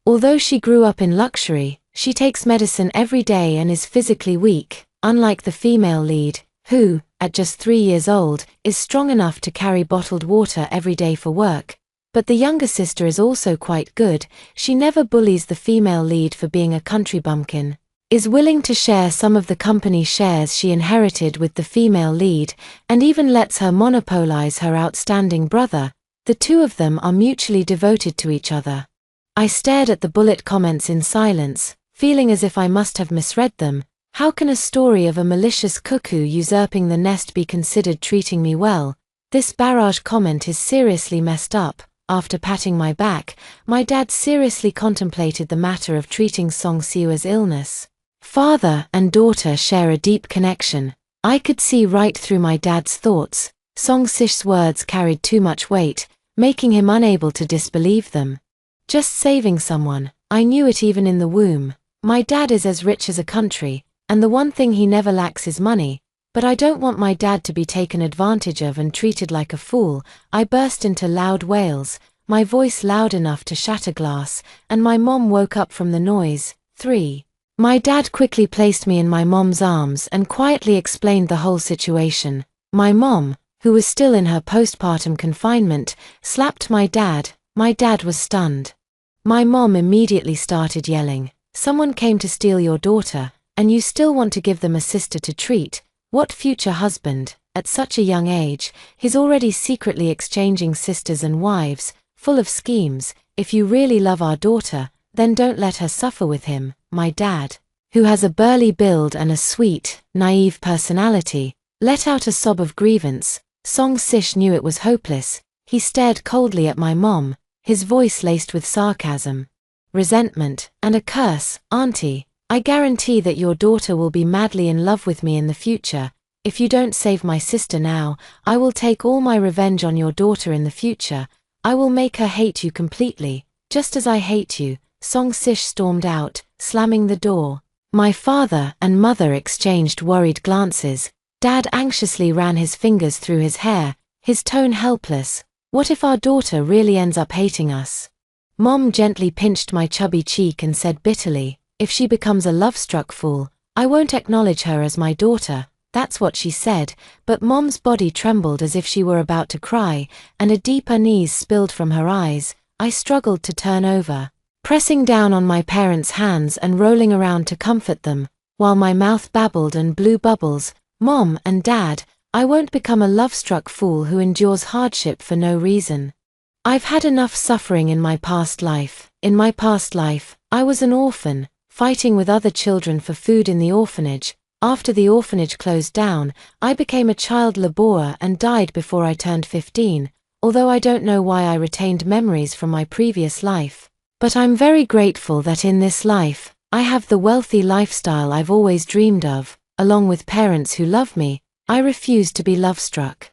Although she grew up in luxury, she takes medicine every day and is physically weak, unlike the female lead, who, at just 3 years old, is strong enough to carry bottled water every day for work. But the younger sister is also quite good. She never bullies the female lead for being a country bumpkin, is willing to share some of the company shares she inherited with the female lead, and even lets her monopolize her outstanding brother. The two of them are mutually devoted to each other. I stared at the bullet comments in silence, feeling as if I must have misread them. How can a story of a malicious cuckoo usurping the nest be considered treating me well? This barrage comment is seriously messed up. After patting my back, my dad seriously contemplated the matter of treating Song Siue's illness. Father and daughter share a deep connection. I could see right through my dad's thoughts. Song Sish's words carried too much weight, making him unable to disbelieve them. Just saving someone. I knew it even in the womb. My dad is as rich as a country, and the one thing he never lacks is money. But I don't want my dad to be taken advantage of and treated like a fool. I burst into loud wails, my voice loud enough to shatter glass, and my mom woke up from the noise. 3. My dad quickly placed me in my mom's arms and quietly explained the whole situation. My mom, who was still in her postpartum confinement, slapped my dad. My dad was stunned. My mom immediately started yelling, "Someone came to steal your daughter, and you still want to give them a sister to treat? What future husband, at such a young age, he's already secretly exchanging sisters and wives, full of schemes. If you really love our daughter, then don't let her suffer with him." My dad, who has a burly build and a sweet, naive personality, let out a sob of grievance. Song Sish knew it was hopeless. He stared coldly at my mom, his voice laced with sarcasm, resentment, and a curse. "Auntie, I guarantee that your daughter will be madly in love with me in the future. If you don't save my sister now, I will take all my revenge on your daughter in the future. I will make her hate you completely, just as I hate you." Song Sish stormed out, slamming the door. My father and mother exchanged worried glances. Dad anxiously ran his fingers through his hair, his tone helpless. What if our daughter really ends up hating us? Mom gently pinched my chubby cheek and said bitterly, "If she becomes a love-struck fool, I won't acknowledge her as my daughter." That's what she said, but Mom's body trembled as if she were about to cry, and a deep unease spilled from her eyes. I struggled to turn over, pressing down on my parents' hands and rolling around to comfort them, while my mouth babbled and blew bubbles. "Mom and Dad, I won't become a love-struck fool who endures hardship for no reason. I've had enough suffering in my past life. In my past life, I was an orphan, fighting with other children for food in the orphanage. After the orphanage closed down, I became a child laborer and died before I turned 15, although I don't know why I retained memories from my previous life. But I'm very grateful that in this life, I have the wealthy lifestyle I've always dreamed of, along with parents who love me. I refuse to be love-struck."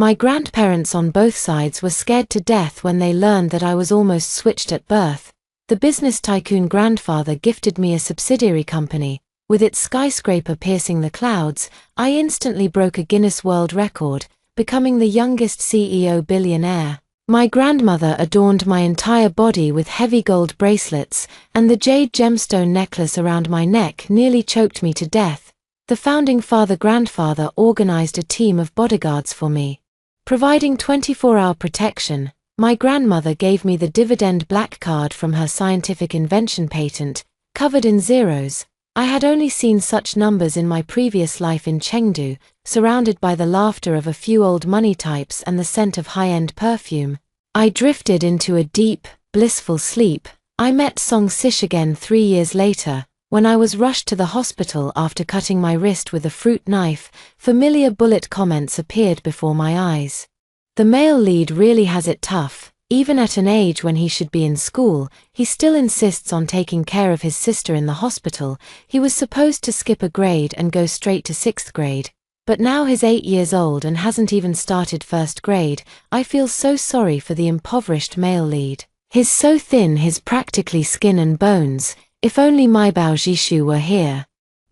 My grandparents on both sides were scared to death when they learned that I was almost switched at birth. The business tycoon grandfather gifted me a subsidiary company. With its skyscraper piercing the clouds, I instantly broke a Guinness World Record, becoming the youngest CEO billionaire. My grandmother adorned my entire body with heavy gold bracelets, and the jade gemstone necklace around my neck nearly choked me to death. The founding father-grandfather organized a team of bodyguards for me, providing 24-hour protection. My grandmother gave me the dividend black card from her scientific invention patent, covered in zeros. I had only seen such numbers in my previous life in Chengdu, surrounded by the laughter of a few old money types and the scent of high-end perfume. I drifted into a deep, blissful sleep. I met Song Sish again 3 years later. When I was rushed to the hospital after cutting my wrist with a fruit knife, familiar bullet comments appeared before my eyes. The male lead really has it tough. Even at an age when he should be in school, he still insists on taking care of his sister in the hospital. He was supposed to skip a grade and go straight to 6th grade. But now he's 8 years old and hasn't even started 1st grade. I feel so sorry for the impoverished male lead. He's so thin he's practically skin and bones. If only Maibao Jishu were here.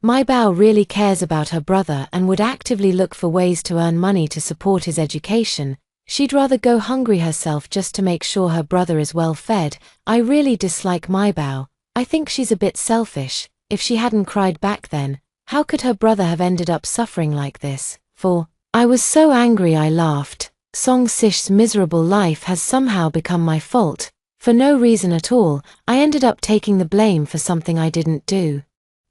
Maibao really cares about her brother and would actively look for ways to earn money to support his education. She'd rather go hungry herself just to make sure her brother is well fed. I really dislike Maibao. I think she's a bit selfish. If she hadn't cried back then, how could her brother have ended up suffering like this? I was so angry I laughed. Song Sish's miserable life has somehow become my fault. For no reason at all, I ended up taking the blame for something I didn't do.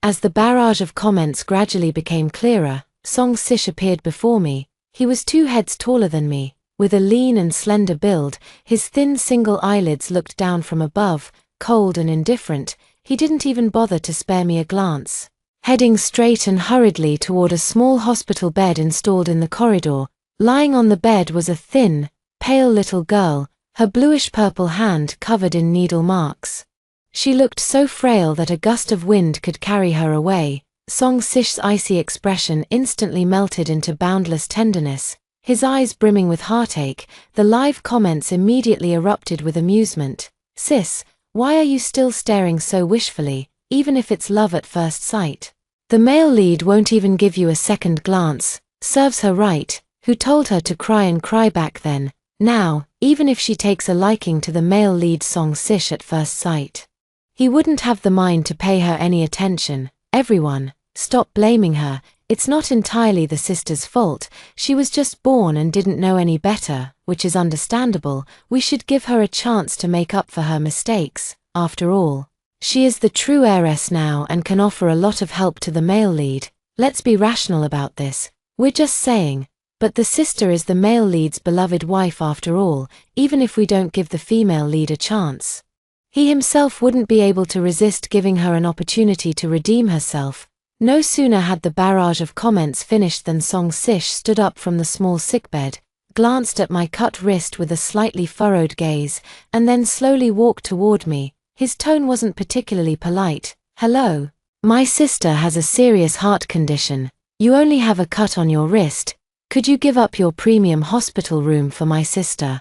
As the barrage of comments gradually became clearer, Song Sish appeared before me. He was 2 heads taller than me. With a lean and slender build, his thin single eyelids looked down from above, cold and indifferent. He didn't even bother to spare me a glance. Heading straight and hurriedly toward a small hospital bed installed in the corridor, lying on the bed was a thin, pale little girl, her bluish-purple hand covered in needle marks. She looked so frail that a gust of wind could carry her away. Song Sish's icy expression instantly melted into boundless tenderness. His eyes brimming with heartache, the live comments immediately erupted with amusement. "Sis, why are you still staring so wishfully, even if it's love at first sight? The male lead won't even give you a second glance. Serves her right. Who told her to cry and cry back then? Now, even if she takes a liking to the male lead Song Sish at first sight, he wouldn't have the mind to pay her any attention. Everyone, stop blaming her. It's not entirely the sister's fault. She was just born and didn't know any better, which is understandable. We should give her a chance to make up for her mistakes. After all, she is the true heiress now and can offer a lot of help to the male lead. Let's be rational about this. We're just saying. But the sister is the male lead's beloved wife after all, even if we don't give the female lead a chance. He himself wouldn't be able to resist giving her an opportunity to redeem herself. No sooner had the barrage of comments finished than Song Sish stood up from the small sickbed, glanced at my cut wrist with a slightly furrowed gaze, and then slowly walked toward me. His tone wasn't particularly polite. "Hello. My sister has a serious heart condition. You only have a cut on your wrist. Could you give up your premium hospital room for my sister?"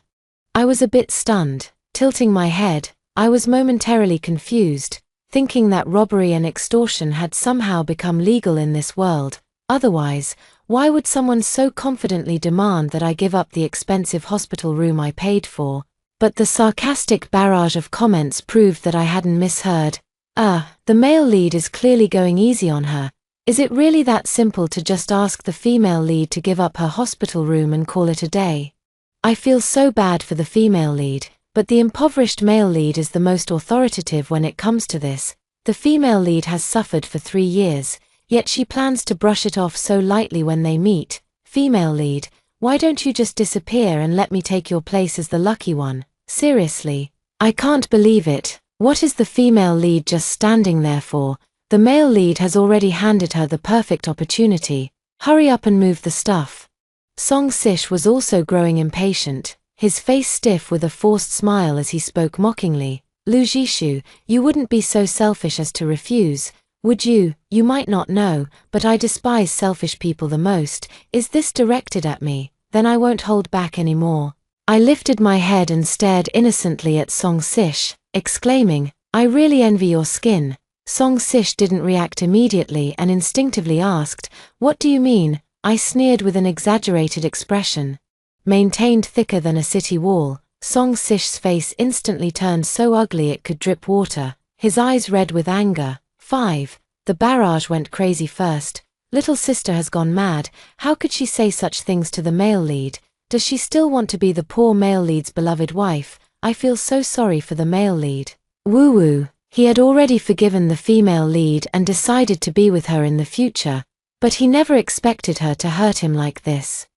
I was a bit stunned. Tilting my head, I was momentarily confused, thinking that robbery and extortion had somehow become legal in this world. Otherwise, why would someone so confidently demand that I give up the expensive hospital room I paid for? But the sarcastic barrage of comments proved that I hadn't misheard. The male lead is clearly going easy on her. Is it really that simple to just ask the female lead to give up her hospital room and call it a day? I feel so bad for the female lead, but the impoverished male lead is the most authoritative when it comes to this. The female lead has suffered for 3 years, yet she plans to brush it off so lightly when they meet. Female lead, why don't you just disappear and let me take your place as the lucky one? Seriously, I can't believe it. What is the female lead just standing there for? The male lead has already handed her the perfect opportunity. Hurry up and move the stuff. Song Sish was also growing impatient, his face stiff with a forced smile as he spoke mockingly. "Lu Jishu, you wouldn't be so selfish as to refuse, would you? You might not know, but I despise selfish people the most." Is this directed at me? then I won't hold back anymore. I lifted my head and stared innocently at Song Sish, exclaiming, I really envy your skin. Song Sish didn't react immediately and instinctively asked, What do you mean? I sneered with an exaggerated expression. Maintained thicker than a city wall, Song Sish's face instantly turned so ugly it could drip water, his eyes red with anger. 5. The barrage went crazy first. Little sister has gone mad. How could she say such things to the male lead? Does she still want to be the poor male lead's beloved wife? I feel so sorry for the male lead. Woo-woo. He had already forgiven the female lead and decided to be with her in the future, but he never expected her to hurt him like this.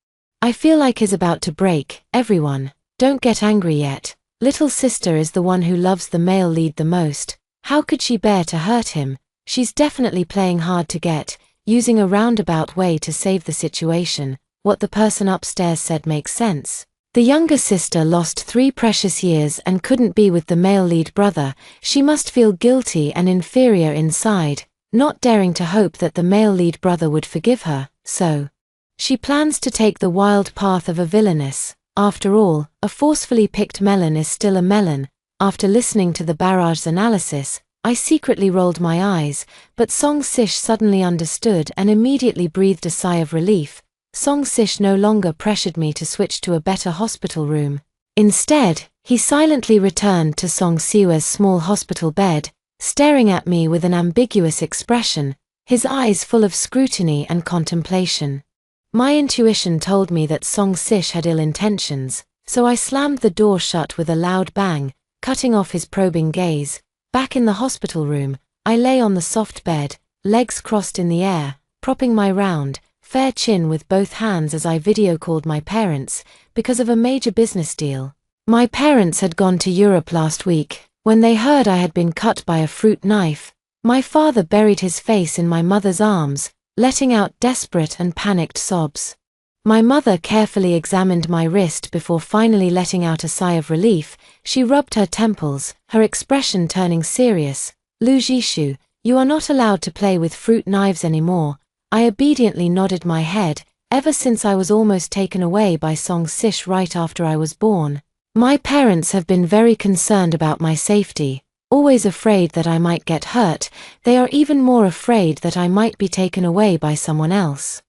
I feel like he's about to break. Everyone, don't get angry yet. Little sister is the one who loves the male lead the most. How could she bear to hurt him? She's definitely playing hard to get, using a roundabout way to save the situation. What the person upstairs said makes sense. The younger sister lost 3 precious years and couldn't be with the male lead brother. She must feel guilty and inferior inside, not daring to hope that the male lead brother would forgive her, so she plans to take the wild path of a villainess. After all, a forcefully picked melon is still a melon. After listening to the barrage's analysis, I secretly rolled my eyes, but Song Sish suddenly understood and immediately breathed a sigh of relief. Song Sish no longer pressured me to switch to a better hospital room. Instead, he silently returned to Song Siwa's small hospital bed, staring at me with an ambiguous expression, his eyes full of scrutiny and contemplation. My intuition told me that Song Sish had ill intentions, so I slammed the door shut with a loud bang, cutting off his probing gaze. Back in the hospital room, I lay on the soft bed, legs crossed in the air, propping my round, fair chin with both hands as I video-called my parents, because of a major business deal. My parents had gone to Europe last week. When they heard I had been cut by a fruit knife, my father buried his face in my mother's arms, letting out desperate and panicked sobs. My mother carefully examined my wrist before finally letting out a sigh of relief. She rubbed her temples, her expression turning serious. Lu Jishu, you are not allowed to play with fruit knives anymore. I obediently nodded my head. Ever since I was almost taken away by Song Sish right after I was born, my parents have been very concerned about my safety, always afraid that I might get hurt. They are even more afraid that I might be taken away by someone else.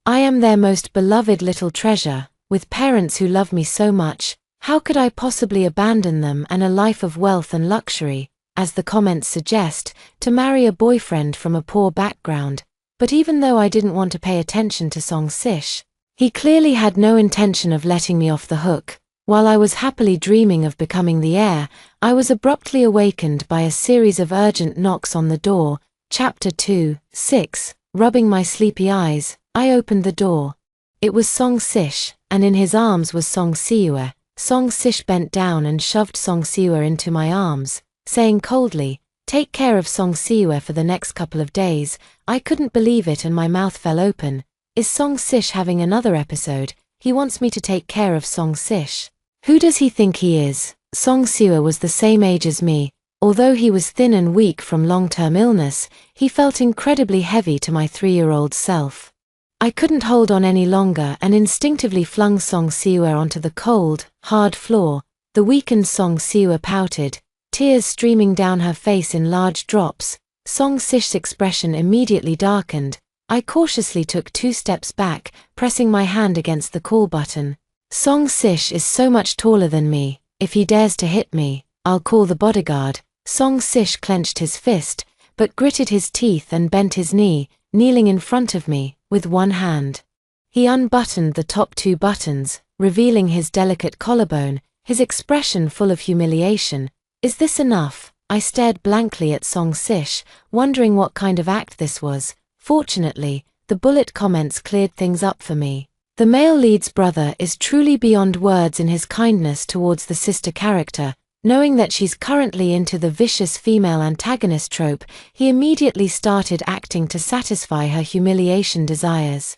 I am their most beloved little treasure. With parents who love me so much, how could I possibly abandon them and a life of wealth and luxury, as the comments suggest, to marry a boyfriend from a poor background? But even though I didn't want to pay attention to Song Sish, he clearly had no intention of letting me off the hook. While I was happily dreaming of becoming the heir, I was abruptly awakened by a series of urgent knocks on the door. Chapter 2, 6. Rubbing my sleepy eyes, I opened the door. It was Song Sish, and in his arms was Song Siwa. Song Sish bent down and shoved Song Siwa into my arms, saying coldly, Take care of Song Siwa for the next couple of days. I couldn't believe it and my mouth fell open. Is Song Sish having another episode? He wants me to take care of Song Sish. Who does he think he is? Song Siwa was the same age as me. Although he was thin and weak from long-term illness, he felt incredibly heavy to my 3-year-old self. I couldn't hold on any longer and instinctively flung Song Siwa onto the cold, hard floor. The weakened Song Siwa pouted, tears streaming down her face in large drops. Song Sish's expression immediately darkened. I cautiously took 2 steps back, pressing my hand against the call button. Song Sish is so much taller than me. If he dares to hit me, I'll call the bodyguard. Song Sish clenched his fist, but gritted his teeth and bent his knee, kneeling in front of me, with one hand. He unbuttoned the top 2 buttons, revealing his delicate collarbone, his expression full of humiliation. Is this enough? I stared blankly at Song Sish, wondering what kind of act this was. Fortunately, the bullet comments cleared things up for me. The male lead's brother is truly beyond words in his kindness towards the sister character. Knowing that she's currently into the vicious female antagonist trope, he immediately started acting to satisfy her humiliation desires.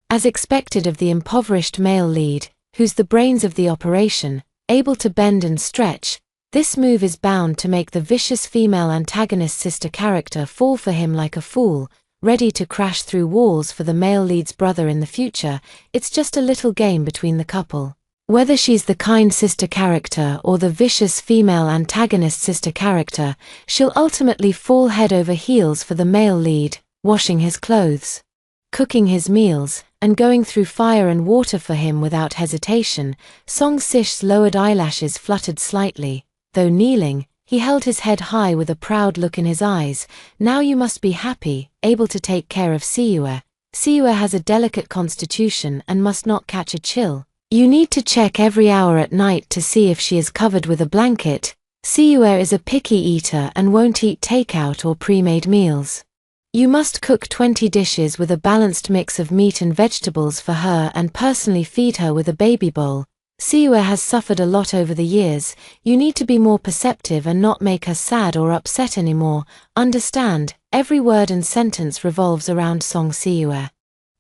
As expected of the impoverished male lead, who's the brains of the operation, able to bend and stretch, this move is bound to make the vicious female antagonist sister character fall for him like a fool. ready to crash through walls for the male lead's brother in the future. It's just a little game between the couple. Whether she's the kind sister character or the vicious female antagonist sister character, she'll ultimately fall head over heels for the male lead, washing his clothes, cooking his meals, and going through fire and water for him without hesitation. Song Sish's lowered eyelashes fluttered slightly. Though kneeling, he held his head high with a proud look in his eyes. Now you must be happy, able to take care of Siua. Siua has a delicate constitution and must not catch a chill. You need to check every hour at night to see if she is covered with a blanket. Siua is a picky eater and won't eat takeout or pre-made meals. You must cook 20 dishes with a balanced mix of meat and vegetables for her and personally feed her with a baby bowl. Siua has suffered a lot over the years. You need to be more perceptive and not make her sad or upset anymore. Understand, every word and sentence revolves around Song Siua.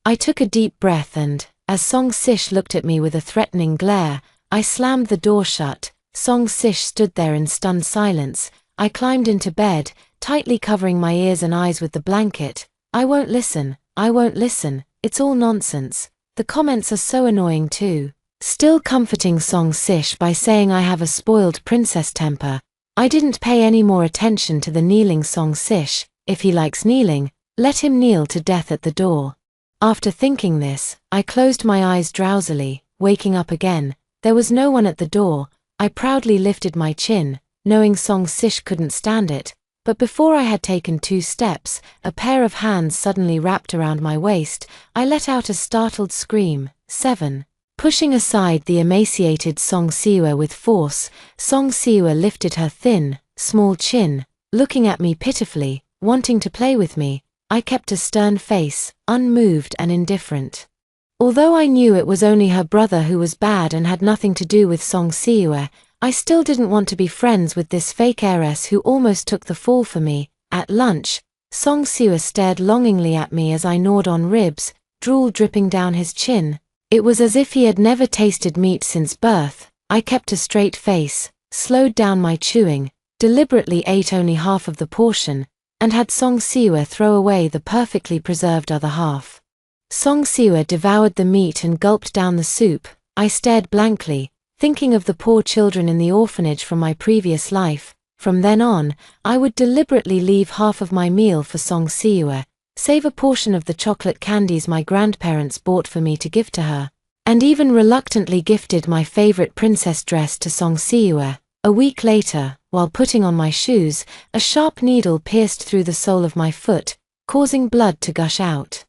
I took a deep breath and, as Song Sish looked at me with a threatening glare, I slammed the door shut. Song Sish stood there in stunned silence. I climbed into bed, tightly covering my ears and eyes with the blanket. I won't listen, it's all nonsense. The comments are so annoying too. Still comforting Song Sish by saying I have a spoiled princess temper, I didn't pay any more attention to the kneeling Song Sish. If he likes kneeling, let him kneel to death at the door. After thinking this, I closed my eyes drowsily, waking up again. There was no one at the door. I proudly lifted my chin, knowing Song Sish couldn't stand it. But before I had taken 2 steps, a pair of hands suddenly wrapped around my waist. I let out a startled scream. 7. Pushing aside the emaciated Song Siua with force, Song Siua lifted her thin, small chin, looking at me pitifully, wanting to play with me. I kept a stern face, unmoved and indifferent. Although I knew it was only her brother who was bad and had nothing to do with Song Siua, I still didn't want to be friends with this fake heiress who almost took the fall for me. At lunch, Song Siua stared longingly at me as I gnawed on ribs, drool dripping down his chin. It was as if he had never tasted meat since birth. I kept a straight face, slowed down my chewing, deliberately ate only half of the portion, and had Song Siua throw away the perfectly preserved other half. Song Siua devoured the meat and gulped down the soup. I stared blankly, thinking of the poor children in the orphanage from my previous life. From then on, I would deliberately leave half of my meal for Song Siua, save a portion of the chocolate candies my grandparents bought for me to give to her, and even reluctantly gifted my favorite princess dress to Song Siua. A week later, while putting on my shoes, a sharp needle pierced through the sole of my foot, causing blood to gush out.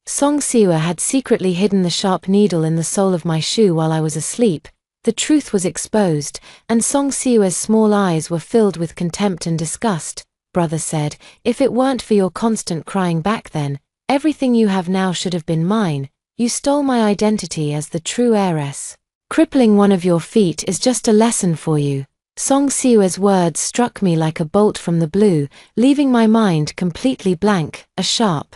Song Siua had secretly hidden the sharp needle in the sole of my shoe while I was asleep. The truth was exposed, and Song Siua's small eyes were filled with contempt and disgust. Brother said, if it weren't for your constant crying back then, everything you have now should have been mine. You stole my identity as the true heiress. Crippling one of your feet is just a lesson for you. Song Siua's words struck me like a bolt from the blue, leaving my mind completely blank. A sharp,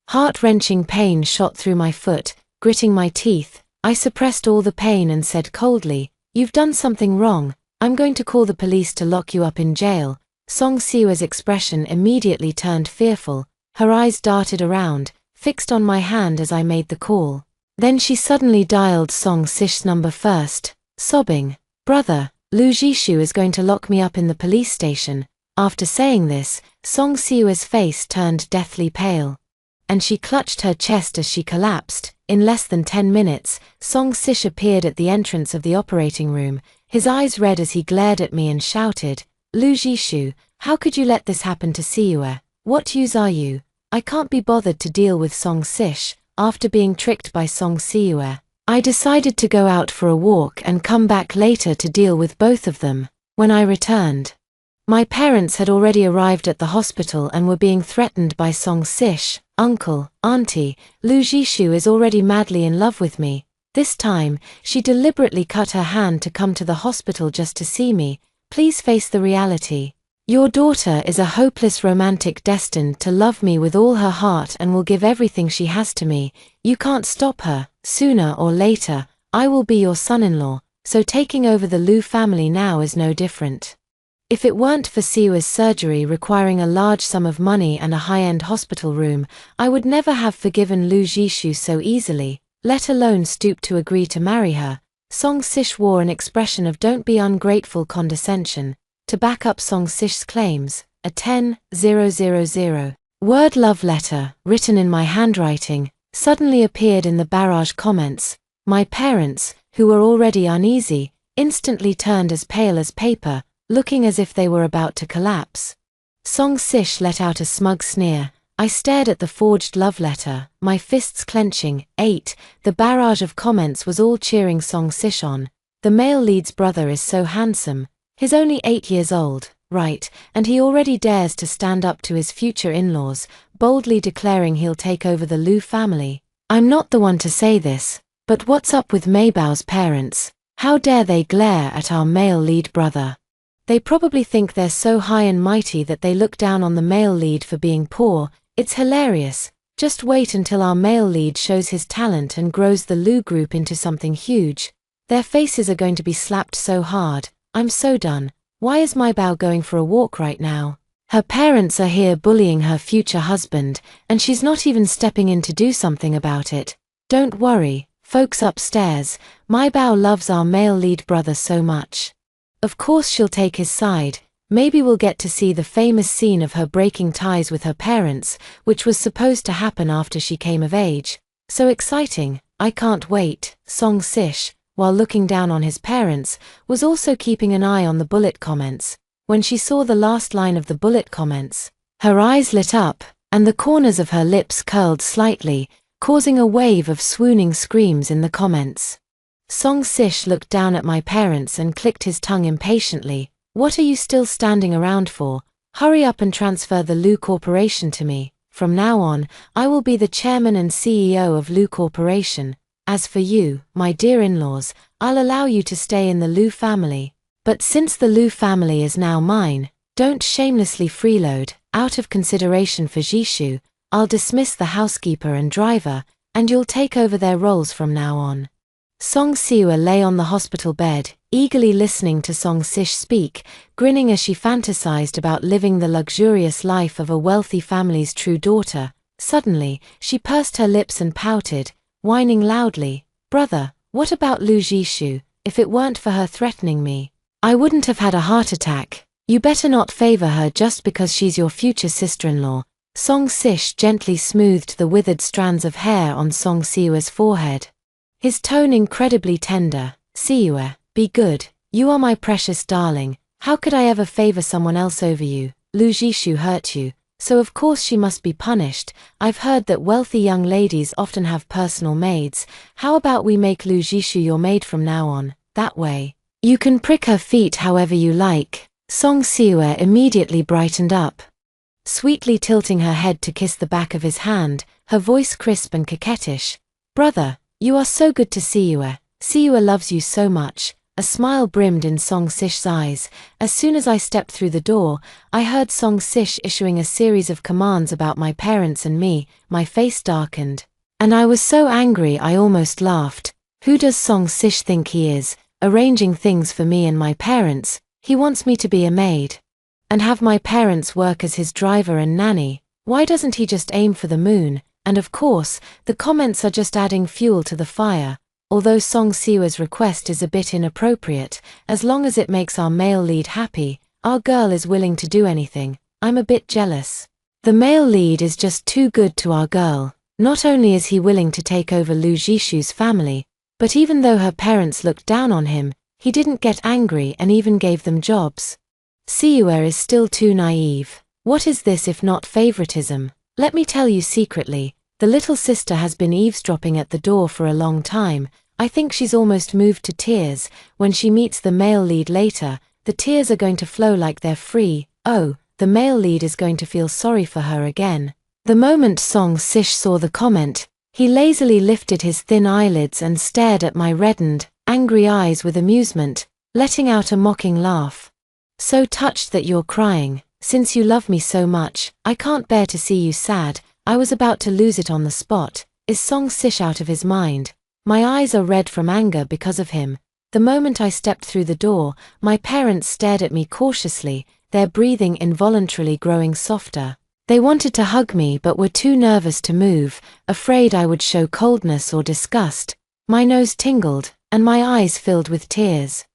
heart-wrenching pain shot through my foot, gritting my teeth. I suppressed all the pain and said coldly, you've done something wrong. I'm going to call the police to lock you up in jail. Song Siua's expression immediately turned fearful. Her eyes darted around, fixed on my hand as I made the call. Then she suddenly dialed Song Sish's number first, sobbing, brother, Lu Jishu is going to lock me up in the police station. After saying this, Song Siua's face turned deathly pale, and she clutched her chest as she collapsed. In less than 10 minutes, Song Sish appeared at the entrance of the operating room, his eyes red as he glared at me and shouted, Lu Jishu, how could you let this happen to Siua? What use are you? I can't be bothered to deal with Song Sish. After being tricked by Song Siua, I decided to go out for a walk and come back later to deal with both of them. When I returned, my parents had already arrived at the hospital and were being threatened by Song Sish. Uncle, Auntie, Lu Jishu is already madly in love with me. This time, she deliberately cut her hand to come to the hospital just to see me. Please face the reality. Your daughter is a hopeless romantic destined to love me with all her heart and will give everything she has to me. You can't stop her. Sooner or later, I will be your son-in-law, so taking over the Lu family now is no different. If it weren't for Siwa's surgery requiring a large sum of money and a high-end hospital room, I would never have forgiven Lu Jishu so easily, let alone stoop to agree to marry her. Song Sish wore an expression of don't be ungrateful condescension to back up Song Sish's claims. A 10,000 word love letter, written in my handwriting, suddenly appeared in the barrage comments. My parents, who were already uneasy, instantly turned as pale as paper, looking as if they were about to collapse. Song Sish let out a smug sneer. I stared at the forged love letter, my fists clenching. 8. The barrage of comments was all cheering Song Sish on. The male lead's brother is so handsome. He's only 8 years old, right, and he already dares to stand up to his future in-laws, boldly declaring he'll take over the Lu family. I'm not the one to say this, but what's up with Maybao's parents? How dare they glare at our male lead brother? They probably think they're so high and mighty that they look down on the male lead for being poor. It's hilarious. Just wait until our male lead shows his talent and grows the Lu group into something huge. Their faces are going to be slapped so hard. I'm so done. Why is Maibao going for a walk right now? Her parents are here bullying her future husband, and she's not even stepping in to do something about it. Don't worry, folks upstairs, Maibao loves our male lead brother so much. Of course she'll take his side. Maybe we'll get to see the famous scene of her breaking ties with her parents, which was supposed to happen after she came of age. So exciting, I can't wait. Song Sish, while looking down on his parents, was also keeping an eye on the bullet comments. When she saw the last line of the bullet comments, her eyes lit up, and the corners of her lips curled slightly, causing a wave of swooning screams in the comments. Song Sish looked down at my parents and clicked his tongue impatiently. What are you still standing around for? Hurry up and transfer the Lu Corporation to me. From now on, I will be the chairman and CEO of Lu Corporation. As for you, my dear in-laws, I'll allow you to stay in the Lu family. But since the Lu family is now mine, don't shamelessly freeload. Out of consideration for Jishu, I'll dismiss the housekeeper and driver, and you'll take over their roles from now on. Song Siwa lay on the hospital bed, eagerly listening to Song Sish speak, grinning as she fantasized about living the luxurious life of a wealthy family's true daughter. Suddenly, she pursed her lips and pouted, whining loudly. Brother, what about Lu Jishu? If it weren't for her threatening me, I wouldn't have had a heart attack. You better not favor her just because she's your future sister-in-law. Song Sish gently smoothed the withered strands of hair on Song Siwa's forehead. His tone incredibly tender. Siwa, be good. You are my precious darling. How could I ever favor someone else over you? Lu Jishu hurt you, so of course she must be punished. I've heard that wealthy young ladies often have personal maids. How about we make Lu Jishu your maid from now on? That way, you can prick her feet however you like. Song Siwa immediately brightened up, sweetly tilting her head to kiss the back of his hand, her voice crisp and coquettish. Brother, you are so good to Siwa. Siwa loves you so much. A smile brimmed in Song Sish's eyes. As soon as I stepped through the door, I heard Song Sish issuing a series of commands about my parents and me. My face darkened, and I was so angry I almost laughed. Who does Song Sish think he is, arranging things for me and my parents? He wants me to be a maid and have my parents work as his driver and nanny. Why doesn't he just aim for the moon? And of course, the comments are just adding fuel to the fire. Although Song Siwa's request is a bit inappropriate, as long as it makes our male lead happy, our girl is willing to do anything. I'm a bit jealous. The male lead is just too good to our girl. Not only is he willing to take over Lu Jishu's family, but even though her parents looked down on him, he didn't get angry and even gave them jobs. Siwa is still too naive. What is this if not favoritism? Let me tell you secretly, the little sister has been eavesdropping at the door for a long time. I think she's almost moved to tears. When she meets the male lead later, the tears are going to flow like they're free. Oh, the male lead is going to feel sorry for her again. The moment Song Sish saw the comment, he lazily lifted his thin eyelids and stared at my reddened, angry eyes with amusement, letting out a mocking laugh. So touched that you're crying. Since you love me so much, I can't bear to see you sad. I was about to lose it on the spot. Is Song Sish out of his mind? My eyes are red from anger because of him. The moment I stepped through the door, my parents stared at me cautiously, their breathing involuntarily growing softer. They wanted to hug me but were too nervous to move, afraid I would show coldness or disgust. My nose tingled, and my eyes filled with tears.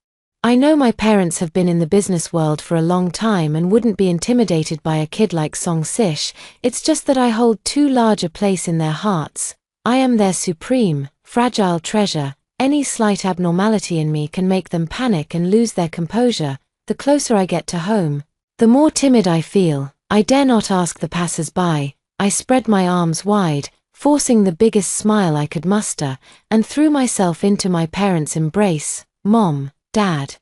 I know my parents have been in the business world for a long time and wouldn't be intimidated by a kid like Song Sish, it's just that I hold too large a place in their hearts. I am their supreme, fragile treasure. Any slight abnormality in me can make them panic and lose their composure. The closer I get to home, the more timid I feel. I dare not ask the passers-by. I spread my arms wide, forcing the biggest smile I could muster, and threw myself into my parents' embrace. Mom, Dad,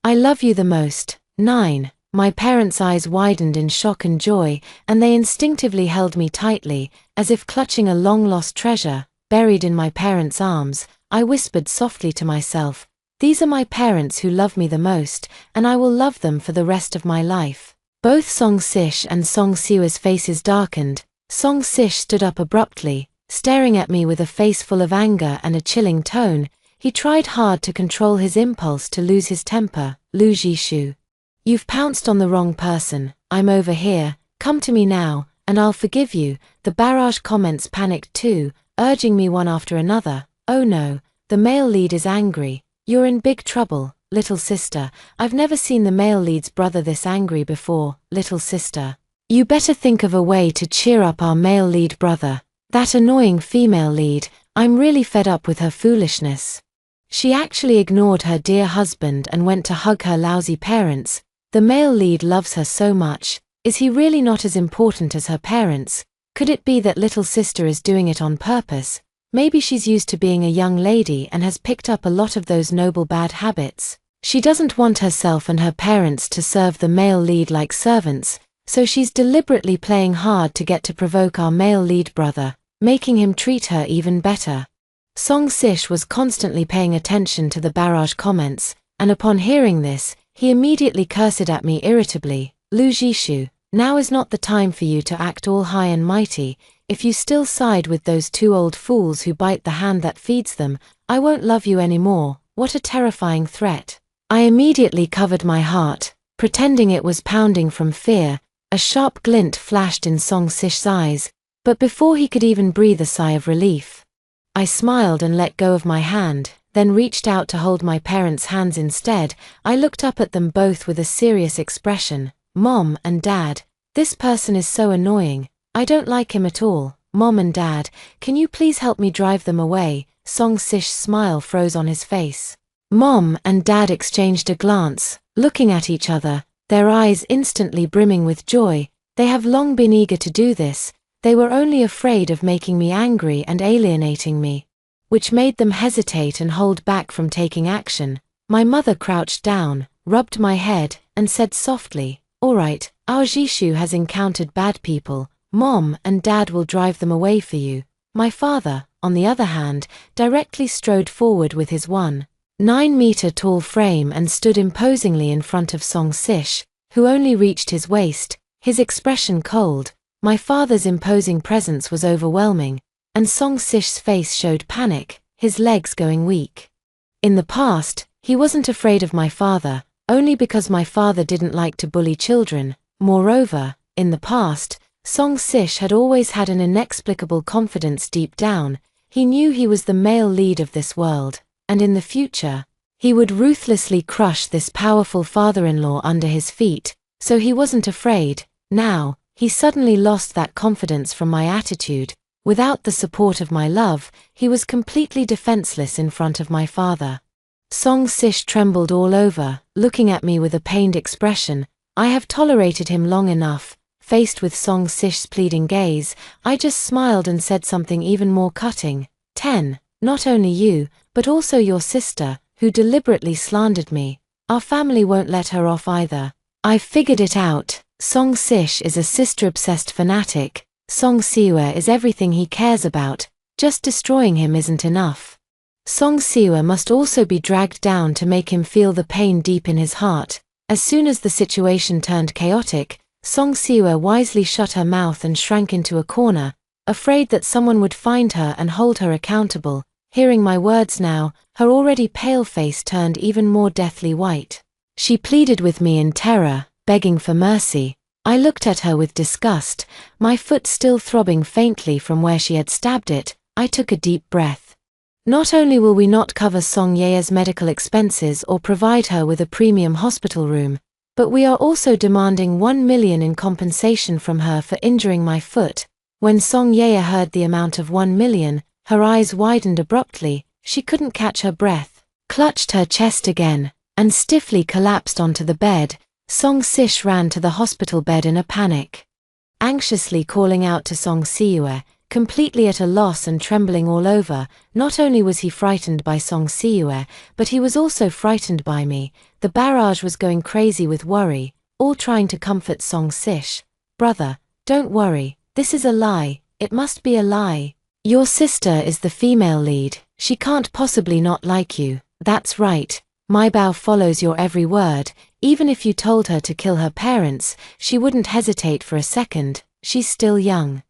I love you the most. 9. My parents' eyes widened in shock and joy, and they instinctively held me tightly, as if clutching a long-lost treasure. Buried in my parents' arms, I whispered softly to myself, "These are my parents who love me the most, and I will love them for the rest of my life." Both Song Sish and Song Siwa's faces darkened. Song Sish stood up abruptly, staring at me with a face full of anger and a chilling tone. He tried hard to control his impulse to lose his temper. Lu Jishu, you've pounced on the wrong person. I'm over here, come to me now, and I'll forgive you. The barrage comments panicked too, urging me one after another. Oh no, the male lead is angry. You're in big trouble, little sister. I've never seen the male lead's brother this angry before, little sister. You better think of a way to cheer up our male lead brother. That annoying female lead, I'm really fed up with her foolishness. She actually ignored her dear husband and went to hug her lousy parents. The male lead loves her so much. Is he really not as important as her parents? Could it be that little sister is doing it on purpose? Maybe she's used to being a young lady and has picked up a lot of those noble bad habits. She doesn't want herself and her parents to serve the male lead like servants, so she's deliberately playing hard to get to provoke our male lead brother, making him treat her even better. Song Sish was constantly paying attention to the barrage comments, and upon hearing this, he immediately cursed at me irritably. Lu Jishu, now is not the time for you to act all high and mighty. If you still side with those two old fools who bite the hand that feeds them, I won't love you anymore. What a terrifying threat. I immediately covered my heart, pretending it was pounding from fear. A sharp glint flashed in Song Sish's eyes, but before he could even breathe a sigh of relief, I smiled and let go of my hand, then reached out to hold my parents' hands instead. I looked up at them both with a serious expression. Mom and Dad, this person is so annoying. I don't like him at all. Mom and Dad, can you please help me drive them away? Song Sish's smile froze on his face. Mom and Dad exchanged a glance, looking at each other, their eyes instantly brimming with joy. They have long been eager to do this. They were only afraid of making me angry and alienating me, which made them hesitate and hold back from taking action. My mother crouched down, rubbed my head, and said softly, "All right, our Jishu has encountered bad people. Mom and Dad will drive them away for you." My father, on the other hand, directly strode forward with his 1.9-meter tall frame and stood imposingly in front of Song Sish, who only reached his waist, his expression cold. My father's imposing presence was overwhelming, and Song Sish's face showed panic, his legs going weak. In the past, he wasn't afraid of my father, only because my father didn't like to bully children. Moreover, in the past, Song Sish had always had an inexplicable confidence deep down. He knew he was the male lead of this world, and in the future, he would ruthlessly crush this powerful father-in-law under his feet, so he wasn't afraid. Now, he suddenly lost that confidence from my attitude. Without the support of my love, he was completely defenseless in front of my father. Song Sish trembled all over, looking at me with a pained expression. I have tolerated him long enough. Faced with Song Sish's pleading gaze, I just smiled and said something even more cutting. 10. Not only you, but also your sister, who deliberately slandered me. Our family won't let her off either. I've figured it out. Song Sish is a sister-obsessed fanatic. Song Siwa is everything he cares about. Just destroying him isn't enough. Song Siwa must also be dragged down to make him feel the pain deep in his heart. As soon as the situation turned chaotic, Song Siwa wisely shut her mouth and shrank into a corner, afraid that someone would find her and hold her accountable. Hearing my words now, her already pale face turned even more deathly white. She pleaded with me in terror, begging for mercy. I looked at her with disgust, my foot still throbbing faintly from where she had stabbed it. I took a deep breath. Not only will we not cover Song Ye's medical expenses or provide her with a premium hospital room, but we are also demanding 1 million in compensation from her for injuring my foot. When Song Ye heard the amount of 1 million, her eyes widened abruptly, she couldn't catch her breath, clutched her chest again, and stiffly collapsed onto the bed. Song Sish ran to the hospital bed in a panic, anxiously calling out to Song Siue, completely at a loss and trembling all over. Not only was he frightened by Song Siue, but he was also frightened by me. The barrage was going crazy with worry, all trying to comfort Song Sish. Brother, don't worry, this is a lie, it must be a lie. Your sister is the female lead, she can't possibly not like you. That's right, my Bao follows your every word. Even if you told her to kill her parents, she wouldn't hesitate for a second. She's still young.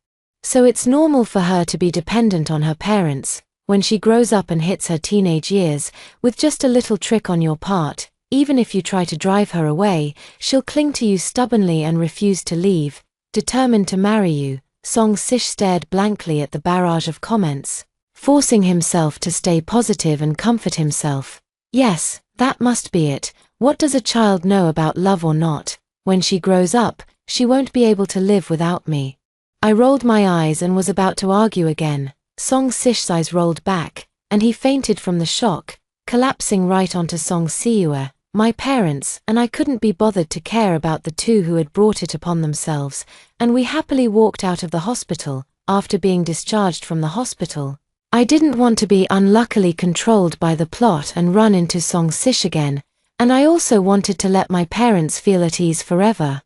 So it's normal for her to be dependent on her parents. When she grows up and hits her teenage years, with just a little trick on your part, even if you try to drive her away, she'll cling to you stubbornly and refuse to leave, determined to marry you. Song Sish stared blankly at the barrage of comments, forcing himself to stay positive and comfort himself. Yes, that must be it. What does a child know about love or not? When she grows up, she won't be able to live without me. I rolled my eyes and was about to argue again. Song Sish's eyes rolled back, and he fainted from the shock, collapsing right onto Song Siue, my parents, and I couldn't be bothered to care about the two who had brought it upon themselves, and we happily walked out of the hospital. After being discharged from the hospital, I didn't want to be unluckily controlled by the plot and run into Song Sish again, and I also wanted to let my parents feel at ease forever.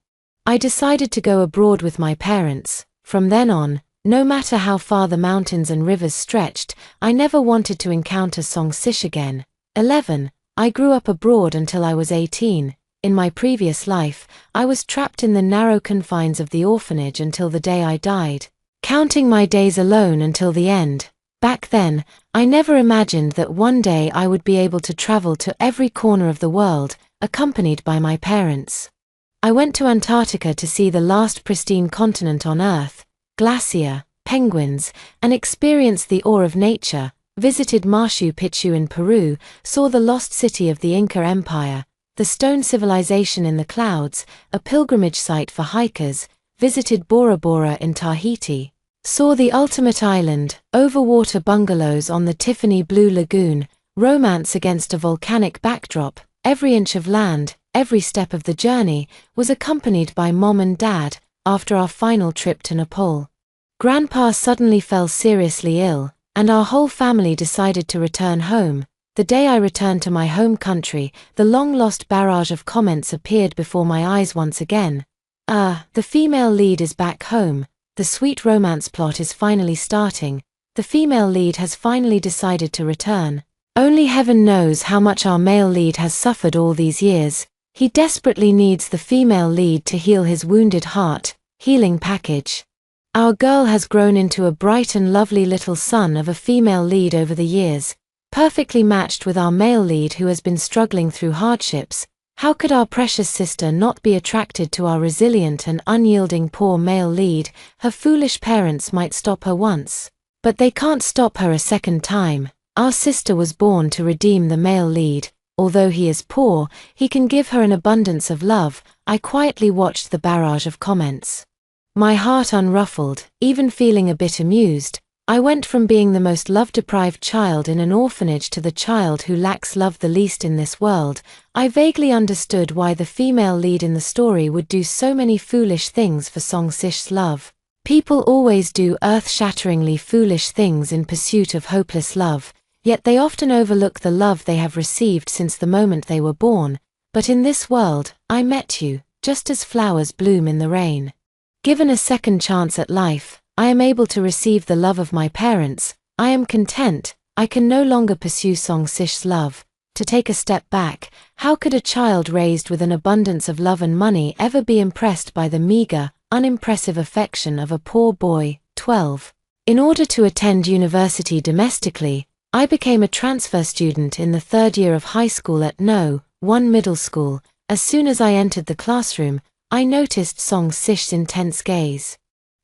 I decided to go abroad with my parents. From then on, no matter how far the mountains and rivers stretched, I never wanted to encounter Song Sish again. 11. I grew up abroad until I was 18. In my previous life, I was trapped in the narrow confines of the orphanage until the day I died, counting my days alone until the end. Back then, I never imagined that one day I would be able to travel to every corner of the world, accompanied by my parents. I went to Antarctica to see the last pristine continent on Earth, glacier, penguins, and experienced the awe of nature, visited Machu Picchu in Peru, saw the lost city of the Inca Empire, the stone civilization in the clouds, a pilgrimage site for hikers, visited Bora Bora in Tahiti, saw the ultimate island, overwater bungalows on the Tiffany Blue Lagoon, romance against a volcanic backdrop. Every inch of land, every step of the journey, was accompanied by Mom and Dad. After our final trip to Nepal, Grandpa suddenly fell seriously ill, and our whole family decided to return home. The day I returned to my home country, the long-lost barrage of comments appeared before my eyes once again. The female lead is back home. The sweet romance plot is finally starting. The female lead has finally decided to return. Only heaven knows how much our male lead has suffered all these years. He desperately needs the female lead to heal his wounded heart. Healing package. Our girl has grown into a bright and lovely little son of a female lead over the years, perfectly matched with our male lead who has been struggling through hardships. How could our precious sister not be attracted to our resilient and unyielding poor male lead? Her foolish parents might stop her once, but they can't stop her a second time. Our sister was born to redeem the male lead. Although he is poor, he can give her an abundance of love. I quietly watched the barrage of comments, my heart unruffled, even feeling a bit amused. I went from being the most love-deprived child in an orphanage to the child who lacks love the least in this world. I vaguely understood why the female lead in the story would do so many foolish things for Song Sish's love. People always do earth-shatteringly foolish things in pursuit of hopeless love, yet they often overlook the love they have received since the moment they were born. But in this world, I met you, just as flowers bloom in the rain. Given a second chance at life, I am able to receive the love of my parents. I am content. I can no longer pursue Song Sish's love. To take a step back, how could a child raised with an abundance of love and money ever be impressed by the meager, unimpressive affection of a poor boy? 12. In order to attend university domestically, I became a transfer student in the third year of high school at No. 1 middle school. As soon as I entered the classroom, I noticed Song Sish's intense gaze.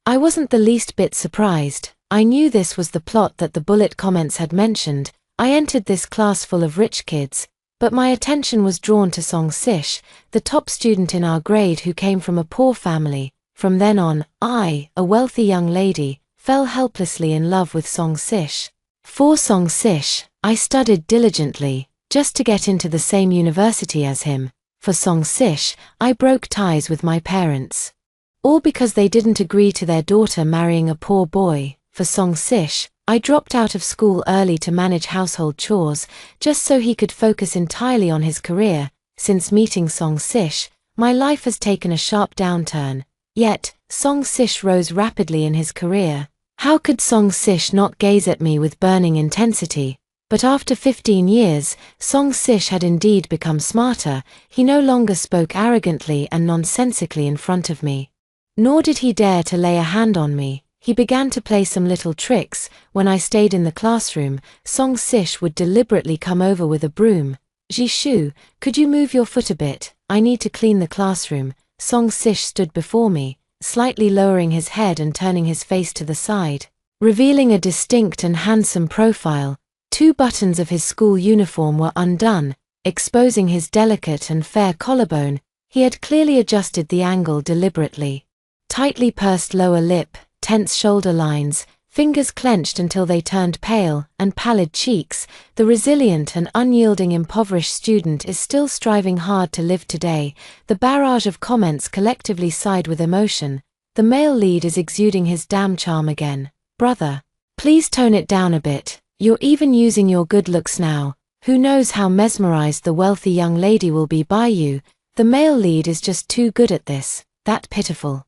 I wasn't the least bit surprised. I knew this was the plot that the bullet comments had mentioned. I entered this class full of rich kids, but my attention was drawn to Song Sish, the top student in our grade who came from a poor family. From then on, I, a wealthy young lady, fell helplessly in love with Song Sish. For Song Sish, I studied diligently, just to get into the same university as him. For Song Sish, I broke ties with my parents. All because they didn't agree to their daughter marrying a poor boy. For Song Sish, I dropped out of school early to manage household chores, just so he could focus entirely on his career. Since meeting Song Sish, my life has taken a sharp downturn. Yet, Song Sish rose rapidly in his career. How could Song Sish not gaze at me with burning intensity? But after 15 years, Song Sish had indeed become smarter. He no longer spoke arrogantly and nonsensically in front of me. Nor did he dare to lay a hand on me. He began to play some little tricks. When I stayed in the classroom, Song Sish would deliberately come over with a broom. "Jishu, could you move your foot a bit? I need to clean the classroom." Song Sish stood before me, slightly lowering his head and turning his face to the side, revealing a distinct and handsome profile. 2 buttons of his school uniform were undone, exposing his delicate and fair collarbone. He had clearly adjusted the angle deliberately. Tightly pursed lower lip, tense shoulder lines, fingers clenched until they turned pale, and pallid cheeks. The resilient and unyielding impoverished student is still striving hard to live today. The barrage of comments collectively sighed with emotion. The male lead is exuding his damn charm again. "Brother, please tone it down a bit. You're even using your good looks now. Who knows how mesmerized the wealthy young lady will be by you." The male lead is just too good at this. That pitiful,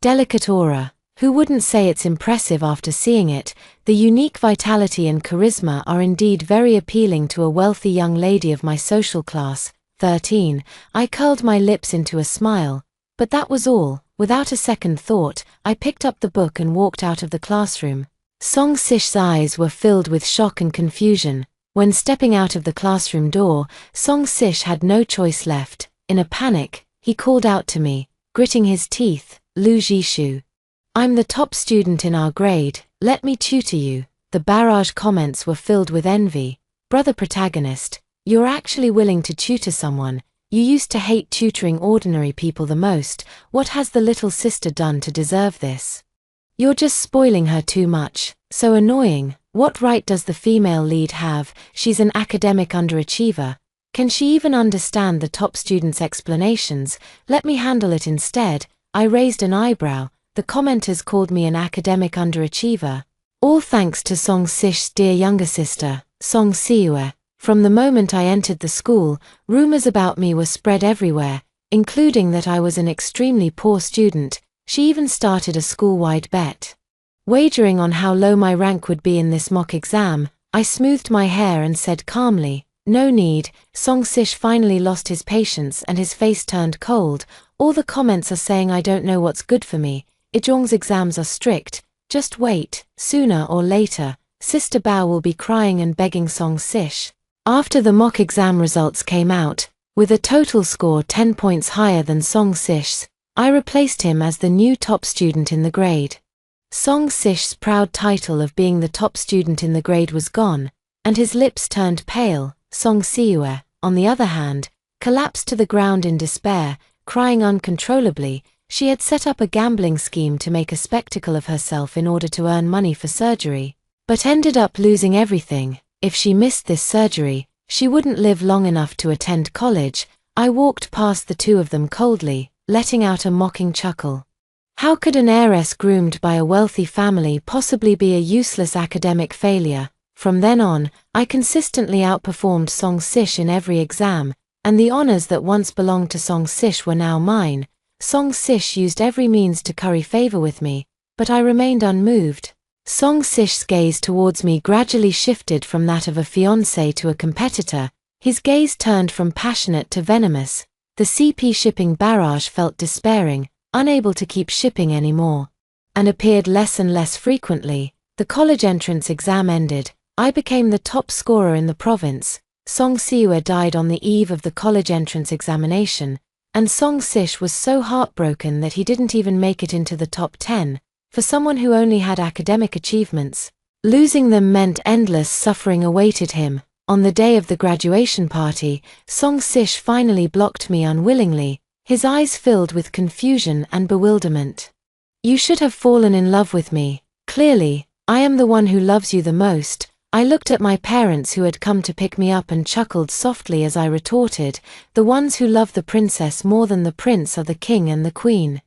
delicate aura. Who wouldn't say it's impressive after seeing it? The unique vitality and charisma are indeed very appealing to a wealthy young lady of my social class. 13. I curled my lips into a smile. But that was all. Without a second thought, I picked up the book and walked out of the classroom. Song Sish's eyes were filled with shock and confusion. When stepping out of the classroom door, Song Sish had no choice left. In a panic, he called out to me, gritting his teeth, "Lu Jishu. I'm the top student in our grade, let me tutor you." The barrage comments were filled with envy. "Brother protagonist, you're actually willing to tutor someone. You used to hate tutoring ordinary people the most. What has the little sister done to deserve this? You're just spoiling her too much. So annoying. What right does the female lead have? She's an academic underachiever. Can she even understand the top student's explanations? Let me handle it instead." I raised an eyebrow. The commenters called me an academic underachiever. All thanks to Song Sish's dear younger sister, Song Siue. From the moment I entered the school, rumors about me were spread everywhere, including that I was an extremely poor student. She even started a school-wide bet, wagering on how low my rank would be in this mock exam. I smoothed my hair and said calmly, "No need." Song Sish finally lost his patience and his face turned cold. "All the comments are saying I don't know what's good for me. Ijong's exams are strict. Just wait. Sooner or later, Sister Bao will be crying and begging Song Sish." After the mock exam results came out, with a total score 10 points higher than Song Sish's, I replaced him as the new top student in the grade. Song Sish's proud title of being the top student in the grade was gone, and his lips turned pale. Song Siue, on the other hand, collapsed to the ground in despair, crying uncontrollably. She had set up a gambling scheme to make a spectacle of herself in order to earn money for surgery, but ended up losing everything. If she missed this surgery, she wouldn't live long enough to attend college. I walked past the two of them coldly, letting out a mocking chuckle. How could an heiress groomed by a wealthy family possibly be a useless academic failure? From then on, I consistently outperformed Song Sish in every exam, and the honors that once belonged to Song Sish were now mine. Song Sish used every means to curry favor with me, but I remained unmoved. Song Sish's gaze towards me gradually shifted from that of a fiancé to a competitor. His gaze turned from passionate to venomous. The CP shipping barrage felt despairing, unable to keep shipping anymore, and appeared less and less frequently. The college entrance exam ended. I became the top scorer in the province. Song Siwa died on the eve of the college entrance examination, and Song Sish was so heartbroken that he didn't even make it into the top 10. For someone who only had academic achievements, losing them meant endless suffering awaited him. On the day of the graduation party, Song Sish finally blocked me unwillingly, his eyes filled with confusion and bewilderment. You should have fallen in love with me. Clearly, I am the one who loves you the most. I looked at my parents who had come to pick me up and chuckled softly as I retorted, the ones who love the princess more than the prince are the king and the queen.